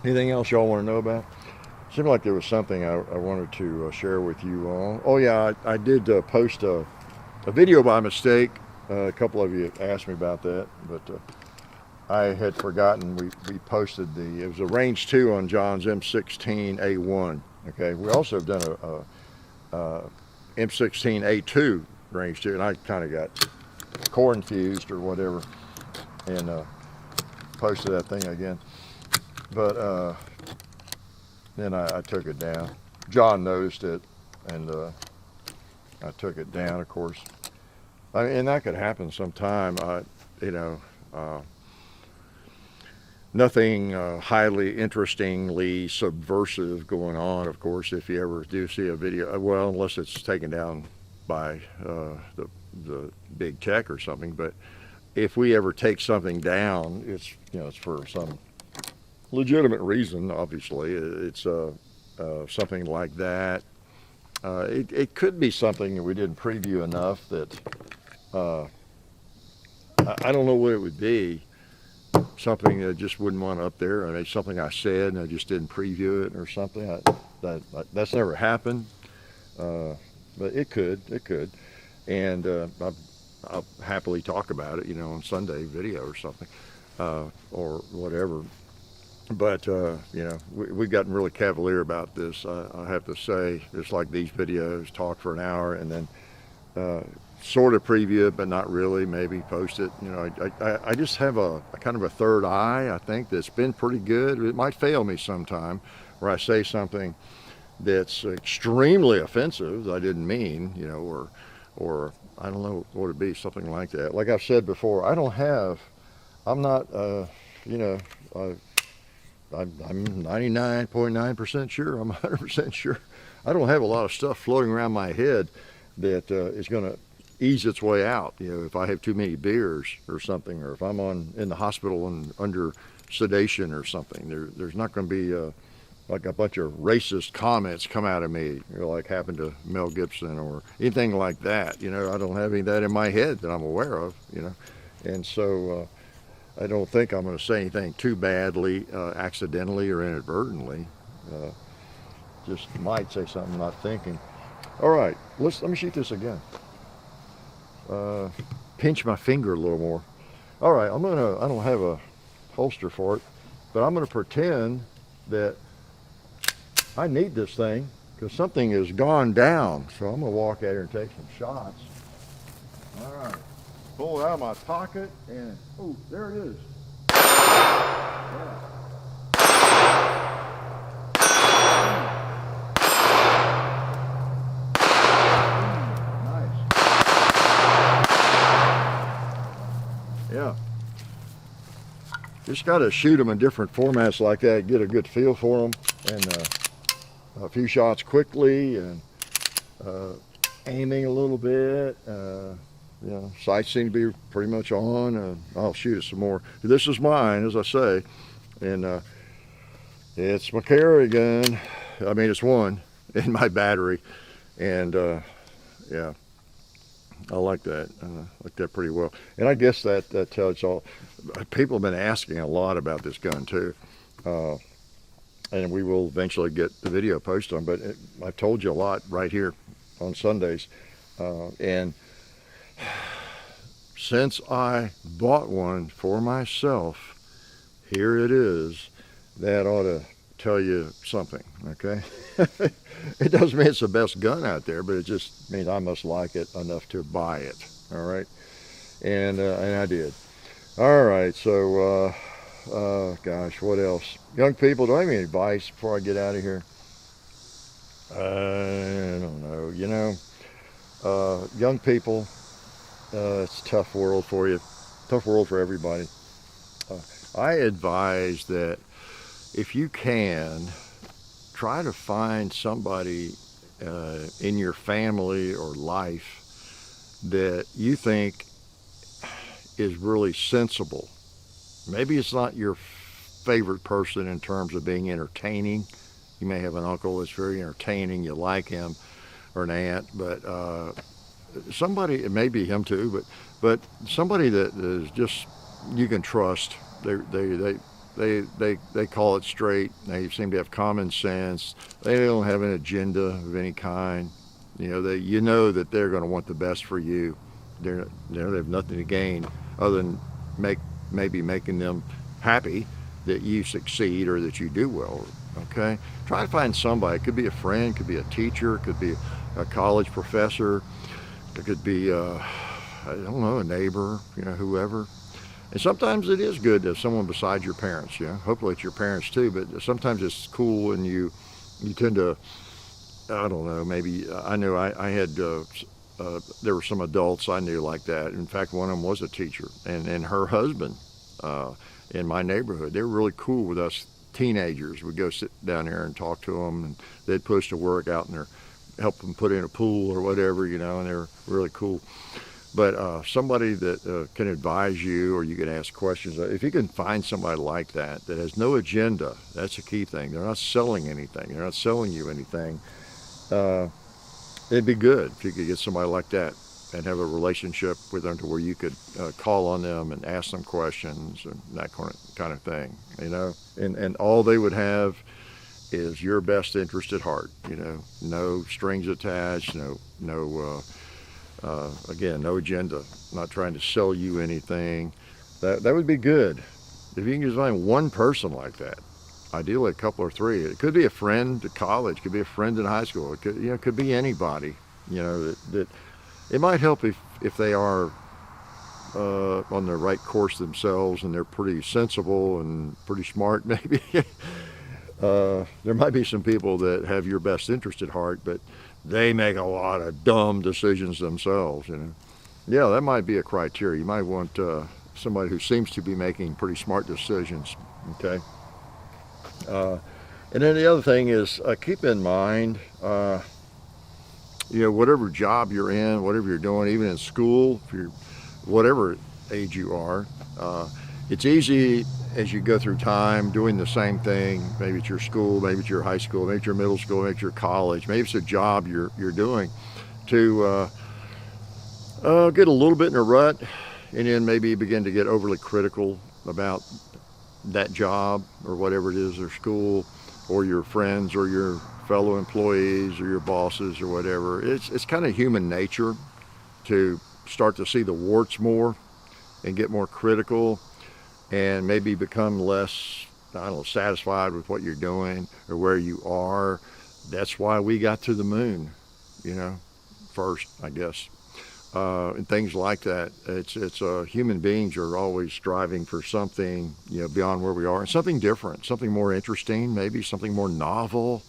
Anything else y'all want to know about? Seemed like there was something I wanted to share with you all. Oh yeah, I did post a video by mistake. A couple of you asked me about that, but I had forgotten. We posted it was a range 2 on John's M16A1. Okay, we also have done a M16A2 range 2, and I kind of got confused or whatever, and posted that thing again. But then I took it down. John noticed it, and I took it down, of course. And that could happen sometime. You know, nothing highly interestingly subversive going on, of course, if you ever do see a video. Well, unless it's taken down by the big tech or something. But if we ever take something down, it's, you know, it's for some legitimate reason. Obviously, it's something like that. It could be something that we didn't preview enough that I don't know what it would be. Something that just wouldn't want up there. I mean, something I said and I just didn't preview it or something. That's never happened, but it could. And I'll happily talk about it, you know, on Sunday video or something, or whatever. But you know, we've gotten really cavalier about this. I have to say, it's like these videos, talk for an hour and then sort of preview it, but not really. Maybe post it. You know, I just have a kind of a third eye, I think, that's been pretty good. It might fail me sometime, where I say something that's extremely offensive that I didn't mean, you know, or I don't know what it'd be, something like that. Like I've said before, I'm not, you know, I'm 99.9% sure, I'm 100% sure. I don't have a lot of stuff floating around my head that is going to ease its way out. You know, if I have too many beers or something, or if I'm in the hospital and under sedation or something, there's not going to be like a bunch of racist comments come out of me, you know, like happened to Mel Gibson or anything like that. You know, I don't have any of that in my head that I'm aware of, you know. And so I don't think I'm going to say anything too badly, accidentally or inadvertently. Just might say something I'm not thinking. All right, let me shoot this again. Pinch my finger a little more. All right, I don't have a holster for it, but I'm gonna pretend that I need this thing because something has gone down. So I'm gonna walk out here and take some shots. All right, pull it out of my pocket and, oh, there it is. Yeah. Yeah, just got to shoot them in different formats like that, get a good feel for them, and a few shots quickly, and aiming a little bit. You know, sights seem to be pretty much on. I'll shoot it some more. This is mine, as I say, and it's my carry gun. I mean, it's one in my battery, and yeah. I like that. I like that pretty well. And I guess that tells all. People have been asking a lot about this gun too. And we will eventually get the video posted on, but I've told you a lot right here on Sundays. And since I bought one for myself, here it is. That ought to tell you something, okay? It doesn't mean it's the best gun out there, but it just means I must like it enough to buy it, all right? And I did. All right, so, gosh, what else? Young people, do I have any advice before I get out of here? I don't know, you know, young people, it's a tough world for you, tough world for everybody. I advise that if you can, try to find somebody in your family or life that you think is really sensible. Maybe it's not your favorite person in terms of being entertaining. You may have an uncle that's very entertaining, you like him, or an aunt, but somebody, it may be him too, but somebody that is just, you can trust. They call it straight. They seem to have common sense. They don't have an agenda of any kind. You know that they're going to want the best for you. They have nothing to gain other than maybe making them happy that you succeed or that you do well. Okay, try to find somebody. It could be a friend, could be a teacher, it could be a college professor, it could be I don't know, a neighbor, whoever. And sometimes it is good to have someone besides your parents, hopefully it's your parents too, but sometimes it's cool and you tend to, I don't know, maybe, I know I had, there were some adults I knew like that. In fact, one of them was a teacher, and her husband in my neighborhood, they were really cool with us teenagers. We'd go sit down there and talk to them, and they'd put us to work out in there, help them put in a pool or whatever, and they were really cool. But somebody that can advise you, or you can ask questions. If you can find somebody like that has no agenda, that's a key thing. They're not selling anything. They're not selling you anything. It'd be good if you could get somebody like that and have a relationship with them to where you could call on them and ask them questions and that kind of thing, And all they would have is your best interest at heart, no strings attached, again, no agenda, not trying to sell you anything. That would be good. If you can just find one person like that, ideally a couple or three. It could be a friend at college, could be a friend in high school. It could, could be anybody, that it might help if they are on the right course themselves and they're pretty sensible and pretty smart, maybe. There might be some people that have your best interest at heart, but they make a lot of dumb decisions themselves, Yeah, that might be a criteria. You might want somebody who seems to be making pretty smart decisions, okay? And then the other thing is keep in mind, whatever job you're in, whatever you're doing, even in school, if you're whatever age you are, it's easy as you go through time doing the same thing. Maybe it's your school, maybe it's your high school, maybe it's your middle school, maybe it's your college, maybe it's a job you're doing, to get a little bit in a rut, and then maybe begin to get overly critical about that job or whatever it is, or school, or your friends, or your fellow employees, or your bosses, or whatever. It's kind of human nature to start to see the warts more and get more critical and maybe become less, satisfied with what you're doing or where you are. That's why we got to the moon, first, I guess. And things like that. It's human beings are always striving for something, beyond where we are, and something different, something more interesting, maybe something more novel.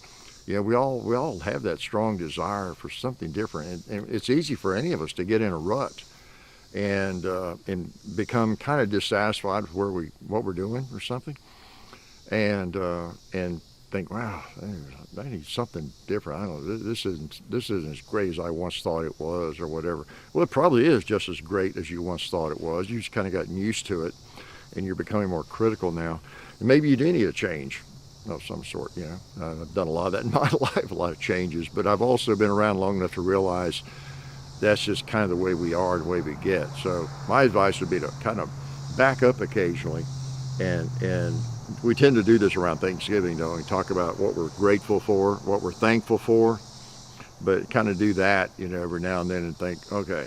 We all have that strong desire for something different, and it's easy for any of us to get in a rut and become kind of dissatisfied with what we're doing or something, and think, wow, I need something different. I don't know, this isn't as great as I once thought it was, or whatever. Well, it probably is just as great as you once thought it was. You just kind of gotten used to it, and you're becoming more critical now. And maybe you do need a change of some sort. I've done a lot of that in my life, a lot of changes, but I've also been around long enough to realize that's just kind of the way we are, the way we get. So my advice would be to kind of back up occasionally, and we tend to do this around Thanksgiving, don't we? Talk about what we're grateful for, what we're thankful for, but kind of do that, every now and then, and think, okay,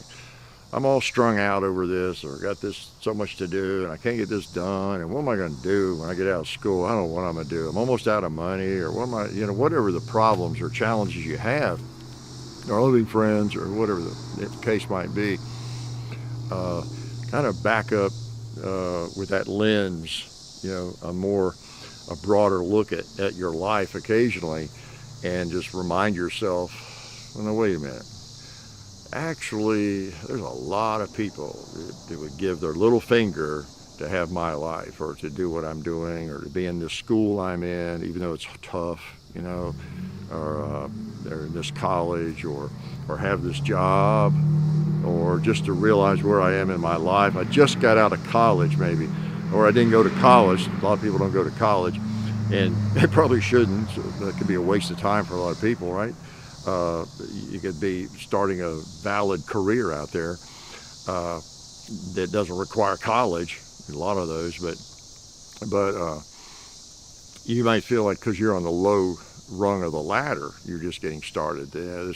I'm all strung out over this, or got this so much to do, and I can't get this done, and what am I going to do when I get out of school? I don't know what I'm going to do. I'm almost out of money, or what am I, whatever the problems or challenges you have, or living friends, or whatever the case might be. Kind of back up with that lens, a broader look at your life occasionally, and just remind yourself, well, no, wait a minute. Actually, there's a lot of people that would give their little finger to have my life, or to do what I'm doing, or to be in this school I'm in, even though it's tough, or they're in this college, or have this job, or just to realize where I am in my life. I just got out of college, maybe, or I didn't go to college. A lot of people don't go to college, and they probably shouldn't. So that could be a waste of time for a lot of people, right? You could be starting a valid career out there that doesn't require college. A lot of those, but you might feel like because you're on the low rung of the ladder, you're just getting started. Yeah,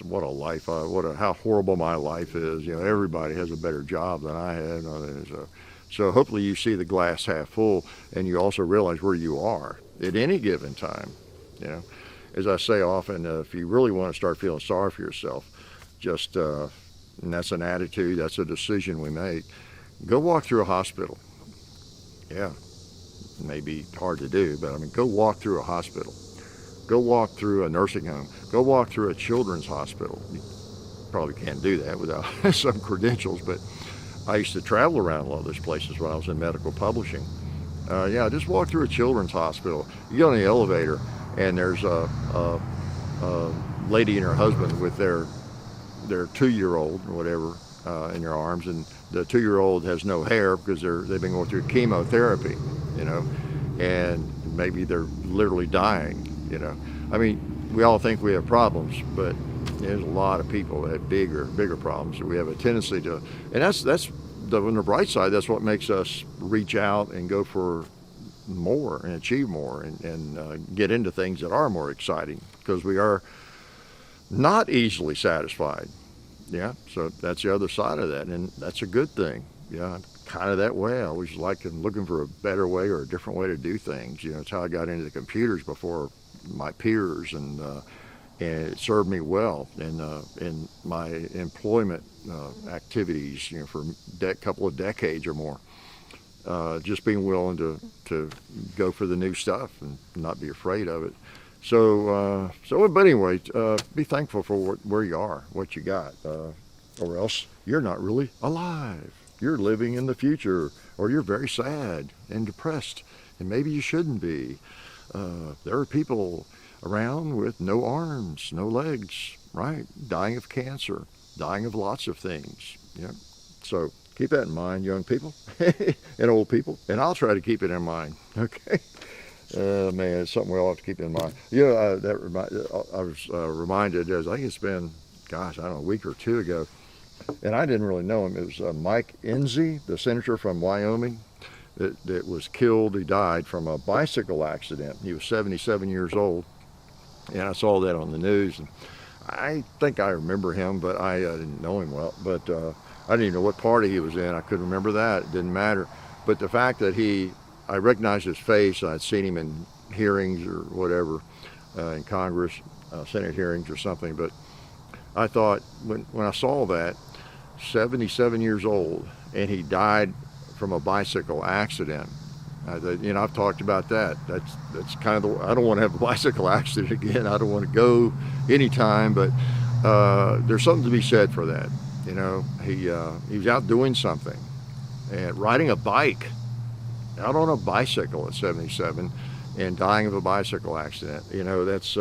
what a life! How horrible my life is. Everybody has a better job than I had. So hopefully you see the glass half full, and you also realize where you are at any given time. As I say often, if you really want to start feeling sorry for yourself, and that's an attitude, that's a decision we make, go walk through a hospital. Yeah, it may be hard to do, but go walk through a hospital. Go walk through a nursing home. Go walk through a children's hospital. You probably can't do that without some credentials, but I used to travel around a lot of those places when I was in medical publishing. Just walk through a children's hospital. You get on the elevator, and there's a lady and her husband with their 2-year-old or whatever in their arms, and the 2-year-old has no hair because they've been going through chemotherapy, and maybe they're literally dying. We all think we have problems, but there's a lot of people that have bigger problems that we have a tendency to, and that's on the bright side. That's what makes us reach out and go for more and achieve more, and get into things that are more exciting, because we are not easily satisfied. So that's the other side of that, and that's a good thing. I'm kind of that way. I always looking for a better way or a different way to do things. It's how I got into the computers before my peers, and it served me well in my employment activities, for a couple of decades or more. Just being willing to go for the new stuff and not be afraid of it. But anyway, be thankful for where you are, what you got, or else you're not really alive. You're living in the future, or you're very sad and depressed, and maybe you shouldn't be. There are people around with no arms, no legs, right? Dying of cancer, dying of lots of things. So keep that in mind, young people and old people, and I'll try to keep it in mind. Okay. Man, it's something we all have to keep in mind. I was reminded, as I think it's been, a week or two ago, and I didn't really know him. It was Mike Enzi, the senator from Wyoming, that was killed. He died from a bicycle accident. He was 77 years old, and I saw that on the news. And I think I remember him, but I didn't know him well. But I didn't even know what party he was in. I couldn't remember that. It didn't matter. But the fact that I recognized his face. I'd seen him in hearings or whatever, in Congress, Senate hearings or something. But I thought, when I saw that, 77 years old, and he died from a bicycle accident. I've talked about that. That's kind of I don't want to have a bicycle accident again. I don't want to go anytime, but there's something to be said for that. He was out doing something, and riding a bike, out on a bicycle at 77, and dying of a bicycle accident. That's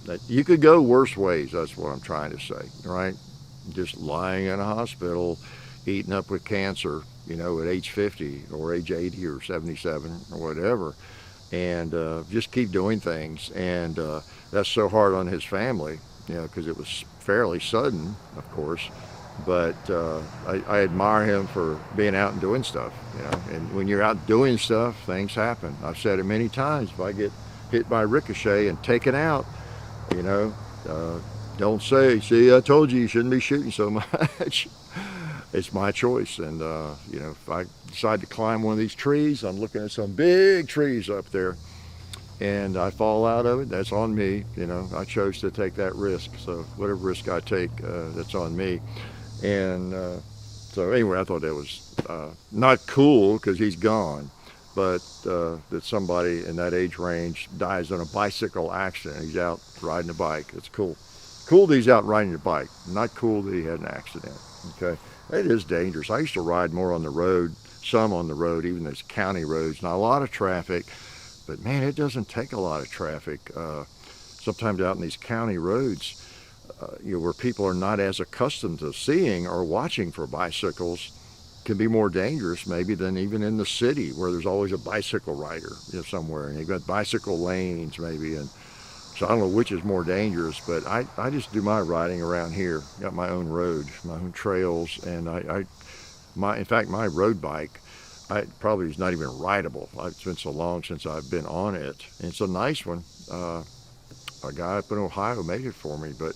that you could go worse ways. That's what I'm trying to say, right? Just lying in a hospital, eating up with cancer, at age 50 or age 80 or 77 or whatever, and just keep doing things. And that's so hard on his family, because it was fairly sudden, of course. But I admire him for being out and doing stuff, and when you're out doing stuff, things happen. I've said it many times. If I get hit by ricochet and taken out, Don't say, see, I told you shouldn't be shooting so much. It's my choice. And, you know, if I decide to climb one of these trees, I'm looking at some big trees up there, and I fall out of it, that's on me. You know, I chose to take that risk. So whatever risk I take, that's on me. And so anyway, I thought that was not cool because he's gone, but that somebody in that age range dies in a bicycle accident. He's out riding a bike. It's cool. Cool that he's out riding a bike. Not cool that he had an accident. Okay, it is dangerous. I used to ride more on the road, some on the road, even those county roads. Not a lot of traffic, but man, it doesn't take a lot of traffic. Sometimes out in these county roads, you know, where people are not as accustomed to seeing or watching for bicycles, can be more dangerous maybe than even in the city where there's always a bicycle rider, you know, somewhere, and you've got bicycle lanes maybe. And so I don't know which is more dangerous, but I just do my riding around here. Got my own road, my own trails, and in fact, my road bike, probably is not even rideable. It's been so long since I've been on it. And it's a nice one. A guy up in Ohio made it for me, but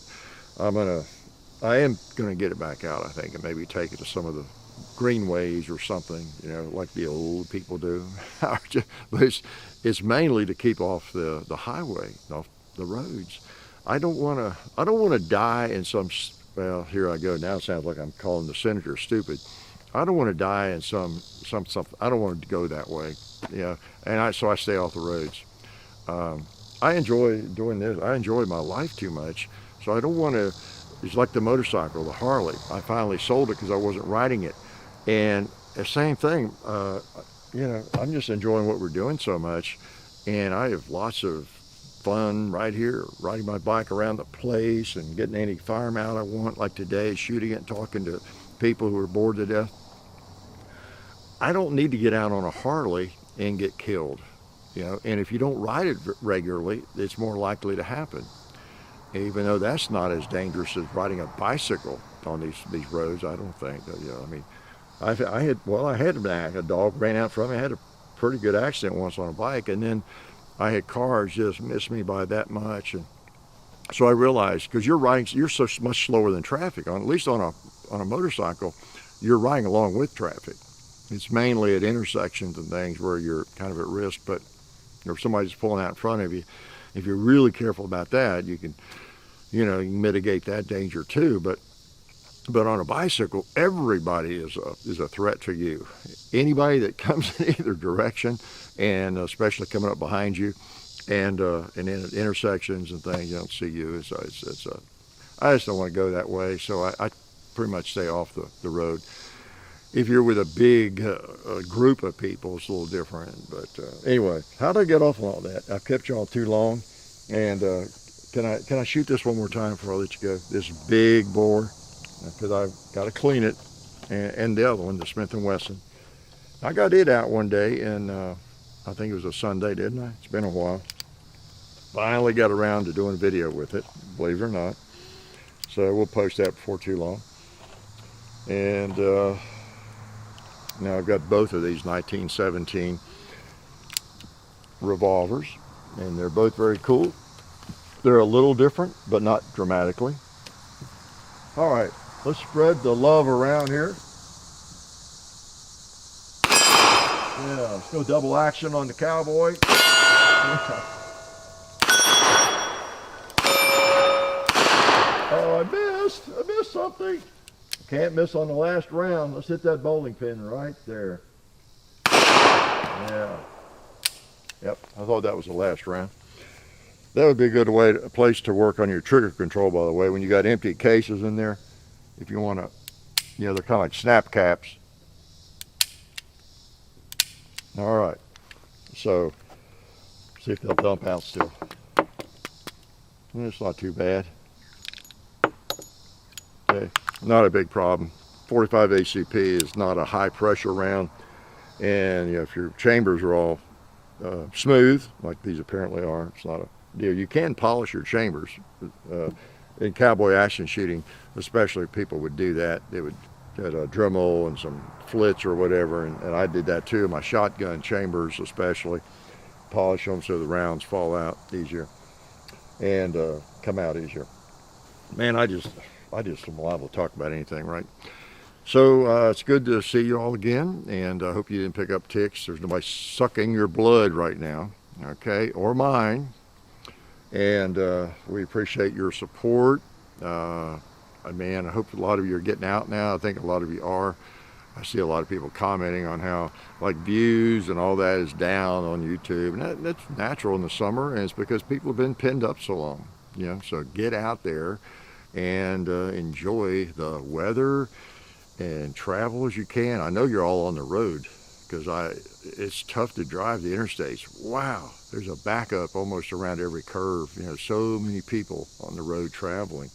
I am gonna get it back out, I think, and maybe take it to some of the greenways or something, you know, like the old people do. But it's mainly to keep off the highway, off the roads. I don't want to die in some, well, here I go now. It sounds like I'm calling the senator stupid. I don't want to die in some I don't want to go that way, you know, and so I stay off the roads. I enjoy doing this. I enjoy my life too much, so I don't want to. It's like the motorcycle, the Harley. I finally sold it because I wasn't riding it, and the same thing. You know, I'm just enjoying what we're doing so much, and I have lots of fun right here, riding my bike around the place and getting any firearm out I want, like today, shooting it, talking to people who are bored to death. I don't need to get out on a Harley and get killed, you know, and if you don't ride it regularly, it's more likely to happen, even though that's not as dangerous as riding a bicycle on these roads. I don't think. You know, I mean, I had a dog ran out from me. I had a pretty good accident once on a bike, and then I had cars just miss me by that much. And so I realized, because you're so much slower than traffic, at least on a motorcycle, you're riding along with traffic. It's mainly at intersections and things where you're kind of at risk, but if somebody's pulling out in front of you, if you're really careful about that, you can mitigate that danger too. But on a bicycle, everybody is a threat to you. Anybody that comes in either direction, and especially coming up behind you, and in intersections and things, you don't see you. I just don't want to go that way, so I pretty much stay off the road. If you're with a big group of people, it's a little different. But anyway, how did I get off on all that? I've kept y'all too long, and can I shoot this one more time before I let you go? This big bore, because I've got to clean it, and the other one, the Smith & Wesson. I got it out one day, and I think it was a Sunday, didn't I? It's been a while. Finally got around to doing a video with it, believe it or not. So we'll post that before too long. And now I've got both of these 1917 revolvers, and they're both very cool. They're a little different, but not dramatically. All right, let's spread the love around here. Yeah, let's go double action on the cowboy. Oh, I missed something. Can't miss on the last round. Let's hit that bowling pin right there. Yeah. Yep, I thought that was the last round. That would be a good place to work on your trigger control, by the way, when you got empty cases in there. If you want to, they're kind of like snap caps. All right, so see if they'll dump out still. It's not too bad. Okay, not a big problem. 45 ACP is not a high pressure round, and if your chambers are all smooth, like these apparently are, it's not a deal. You can polish your chambers. In cowboy action shooting, especially, people would do that. They would get a Dremel and some flits or whatever, and I did that too. My shotgun chambers especially, polish them so the rounds fall out easier and come out easier. man, I just am liable to talk about anything, right? So it's good to see you all again, and I hope you didn't pick up ticks. There's nobody sucking your blood right now, okay, or mine. And we appreciate your support. Man, I hope a lot of you are getting out now. I think a lot of you are. I see a lot of people commenting on how like views and all that is down on YouTube, and that's natural in the summer, and it's because people have been pinned up so long. So get out there and enjoy the weather and travel as you can. I know you're all on the road because it's tough to drive the interstates. Wow, there's a backup almost around every curve. So many people on the road traveling,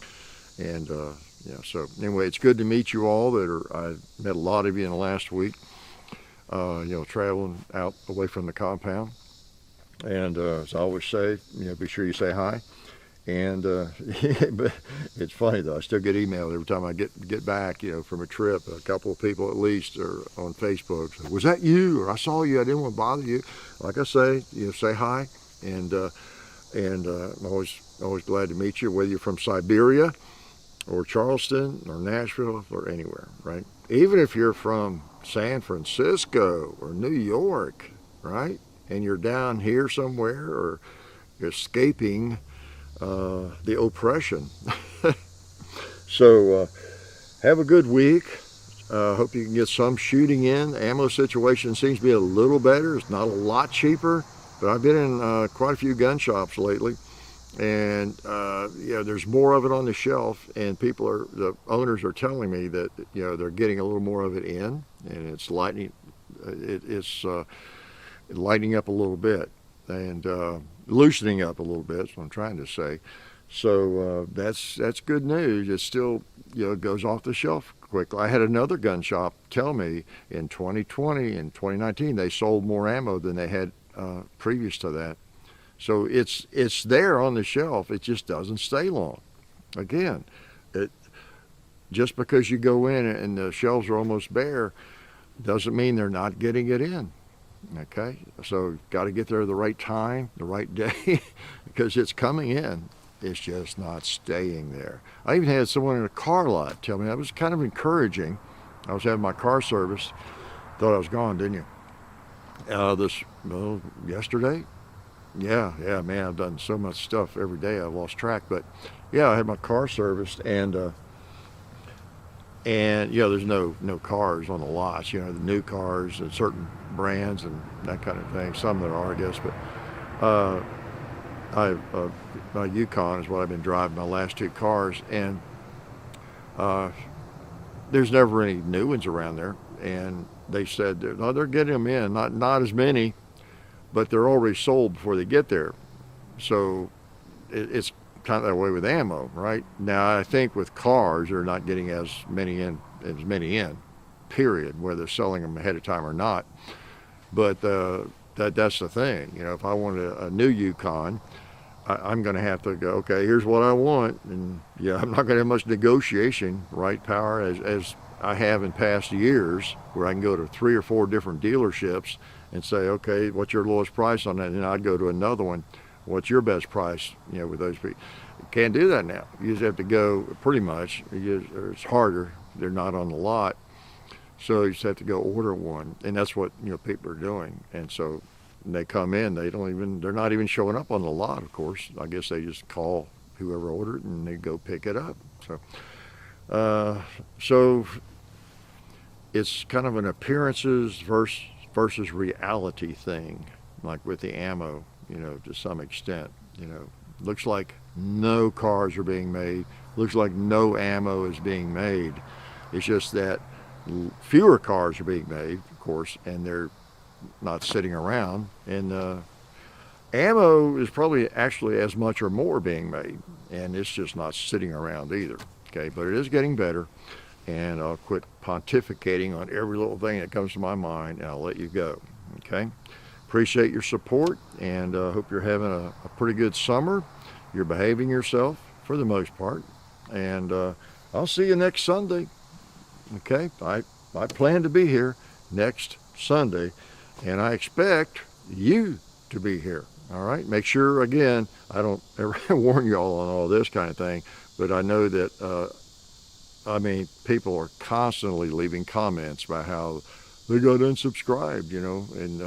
and so anyway, it's good to meet you all. I met a lot of you in the last week. Traveling out away from the compound, and as I always say, be sure you say hi. And but it's funny though, I still get emailed every time I get back, from a trip. A couple of people at least are on Facebook. So, was that you? Or I saw you. I didn't want to bother you. Like I say, say hi, and I'm always glad to meet you, whether you're from Siberia, or Charleston, or Nashville, or anywhere, right? Even if you're from San Francisco or New York, right? And you're down here somewhere, or you're escaping the oppression. So have a good week. Hope you can get some shooting in. The ammo situation seems to be a little better. It's not a lot cheaper, but I've been in quite a few gun shops lately, and there's more of it on the shelf, and the owners are telling me that they're getting a little more of it in, and it's lightening up a little bit, and loosening up a little bit. That's what I'm trying to say. So that's good news. It still goes off the shelf quickly. I had another gun shop tell me in 2020 and 2019 they sold more ammo than they had previous to that. So it's there on the shelf. It just doesn't stay long. Again, just because you go in and the shelves are almost bare doesn't mean they're not getting it in. Okay, so got to get there the right time, the right day, because it's coming in. It's just not staying there. I even had someone in a car lot tell me that. Was kind of encouraging. I was having my car service. Thought I was gone, didn't you? Yesterday? Yeah, man, I've done so much stuff every day I've lost track. But yeah, I had my car serviced, and there's no cars on the lots. The new cars and certain brands and that kind of thing. Some there are, I guess, but my Yukon is what I've been driving, my last two cars, and there's never any new ones around there. And they said they're getting them in, not as many, but they're already sold before they get there. So it's kind of that way with ammo, right? Now I think with cars they're not getting as many in, period, whether they're selling them ahead of time or not. But that's the thing. If I want a new Yukon, I'm going to have to go, okay, here's what I want, and I'm not going to have much negotiation, right, power, as I have in past years, where I can go to 3 or 4 different dealerships and say, okay, what's your lowest price on that? And I'd go to another one, what's your best price, with those people. Can't do that now. You just have to go, pretty much, it's harder. They're not on the lot. So you just have to go order one, and that's what people are doing. And so when they come in, they're not even showing up on the lot. Of course, I guess they just call whoever ordered it and they go pick it up. So it's kind of an appearances versus reality thing, like with the ammo, to some extent. Looks like no cars are being made. Looks like no ammo is being made. It's just that fewer cars are being made, of course, and they're not sitting around. And ammo is probably actually as much or more being made, and it's just not sitting around either. Okay, but it is getting better, and I'll quit pontificating on every little thing that comes to my mind, and I'll let you go. Okay, appreciate your support, and hope you're having a pretty good summer. You're behaving yourself for the most part, and I'll see you next Sunday. Okay, I plan to be here next Sunday, and I expect you to be here. All right, make sure, again, I don't ever warn you all on all this kind of thing, but I know that, I mean, people are constantly leaving comments about how they got unsubscribed, you know, and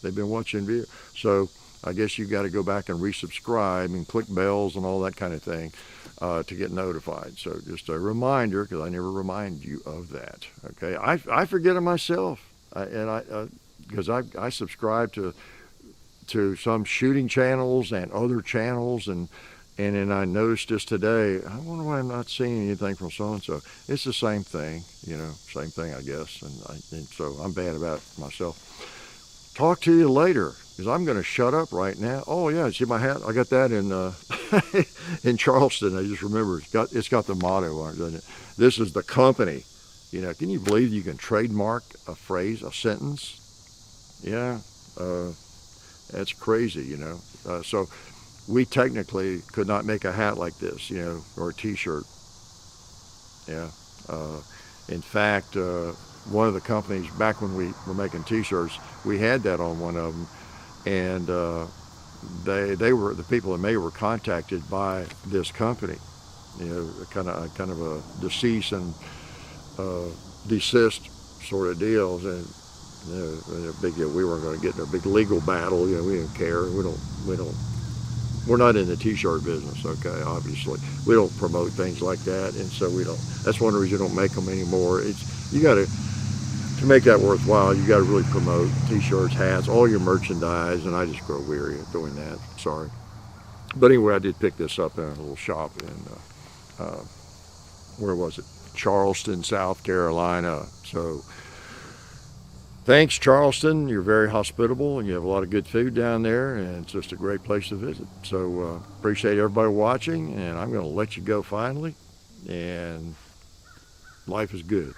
they've been watching video. So I guess you got to go back and resubscribe and click bells and all that kind of thing to get notified. So just a reminder, because I never remind you of that. Okay, I forget it myself, because I subscribe to some shooting channels and other channels, and then I noticed just today, I wonder why I'm not seeing anything from so-and-so. It's the same thing, you know, same thing, I guess. And so I'm bad about it myself. Talk to you later, because I'm going to shut up right now. Oh, yeah, see my hat? I got that in in Charleston. I just remember it's got the motto on it, doesn't it? This is the company. You know, can you believe you can trademark a phrase, a sentence? Yeah, that's crazy, you know. So we technically could not make a hat like this, you know, or a t-shirt. Yeah. In fact, one of the companies, back when we were making t-shirts, we had that on one of them, and they were, the people that made were contacted by this company, you know, kind of a decease and desist sort of deals, and you know, a big deal. We weren't going to get in a big legal battle, you know. We didn't care. We're not in the t-shirt business, okay, obviously. We don't promote things like that, and so we don't, that's one reason we don't make them anymore. It's, you gotta, to make that worthwhile, you gotta really promote t-shirts, hats, all your merchandise, and I just grow weary of doing that, sorry. But anyway, I did pick this up in a little shop in, where was it? Charleston, South Carolina. So, thanks, Charleston. You're very hospitable, and you have a lot of good food down there, and it's just a great place to visit. So appreciate everybody watching, and I'm going to let you go finally, and life is good.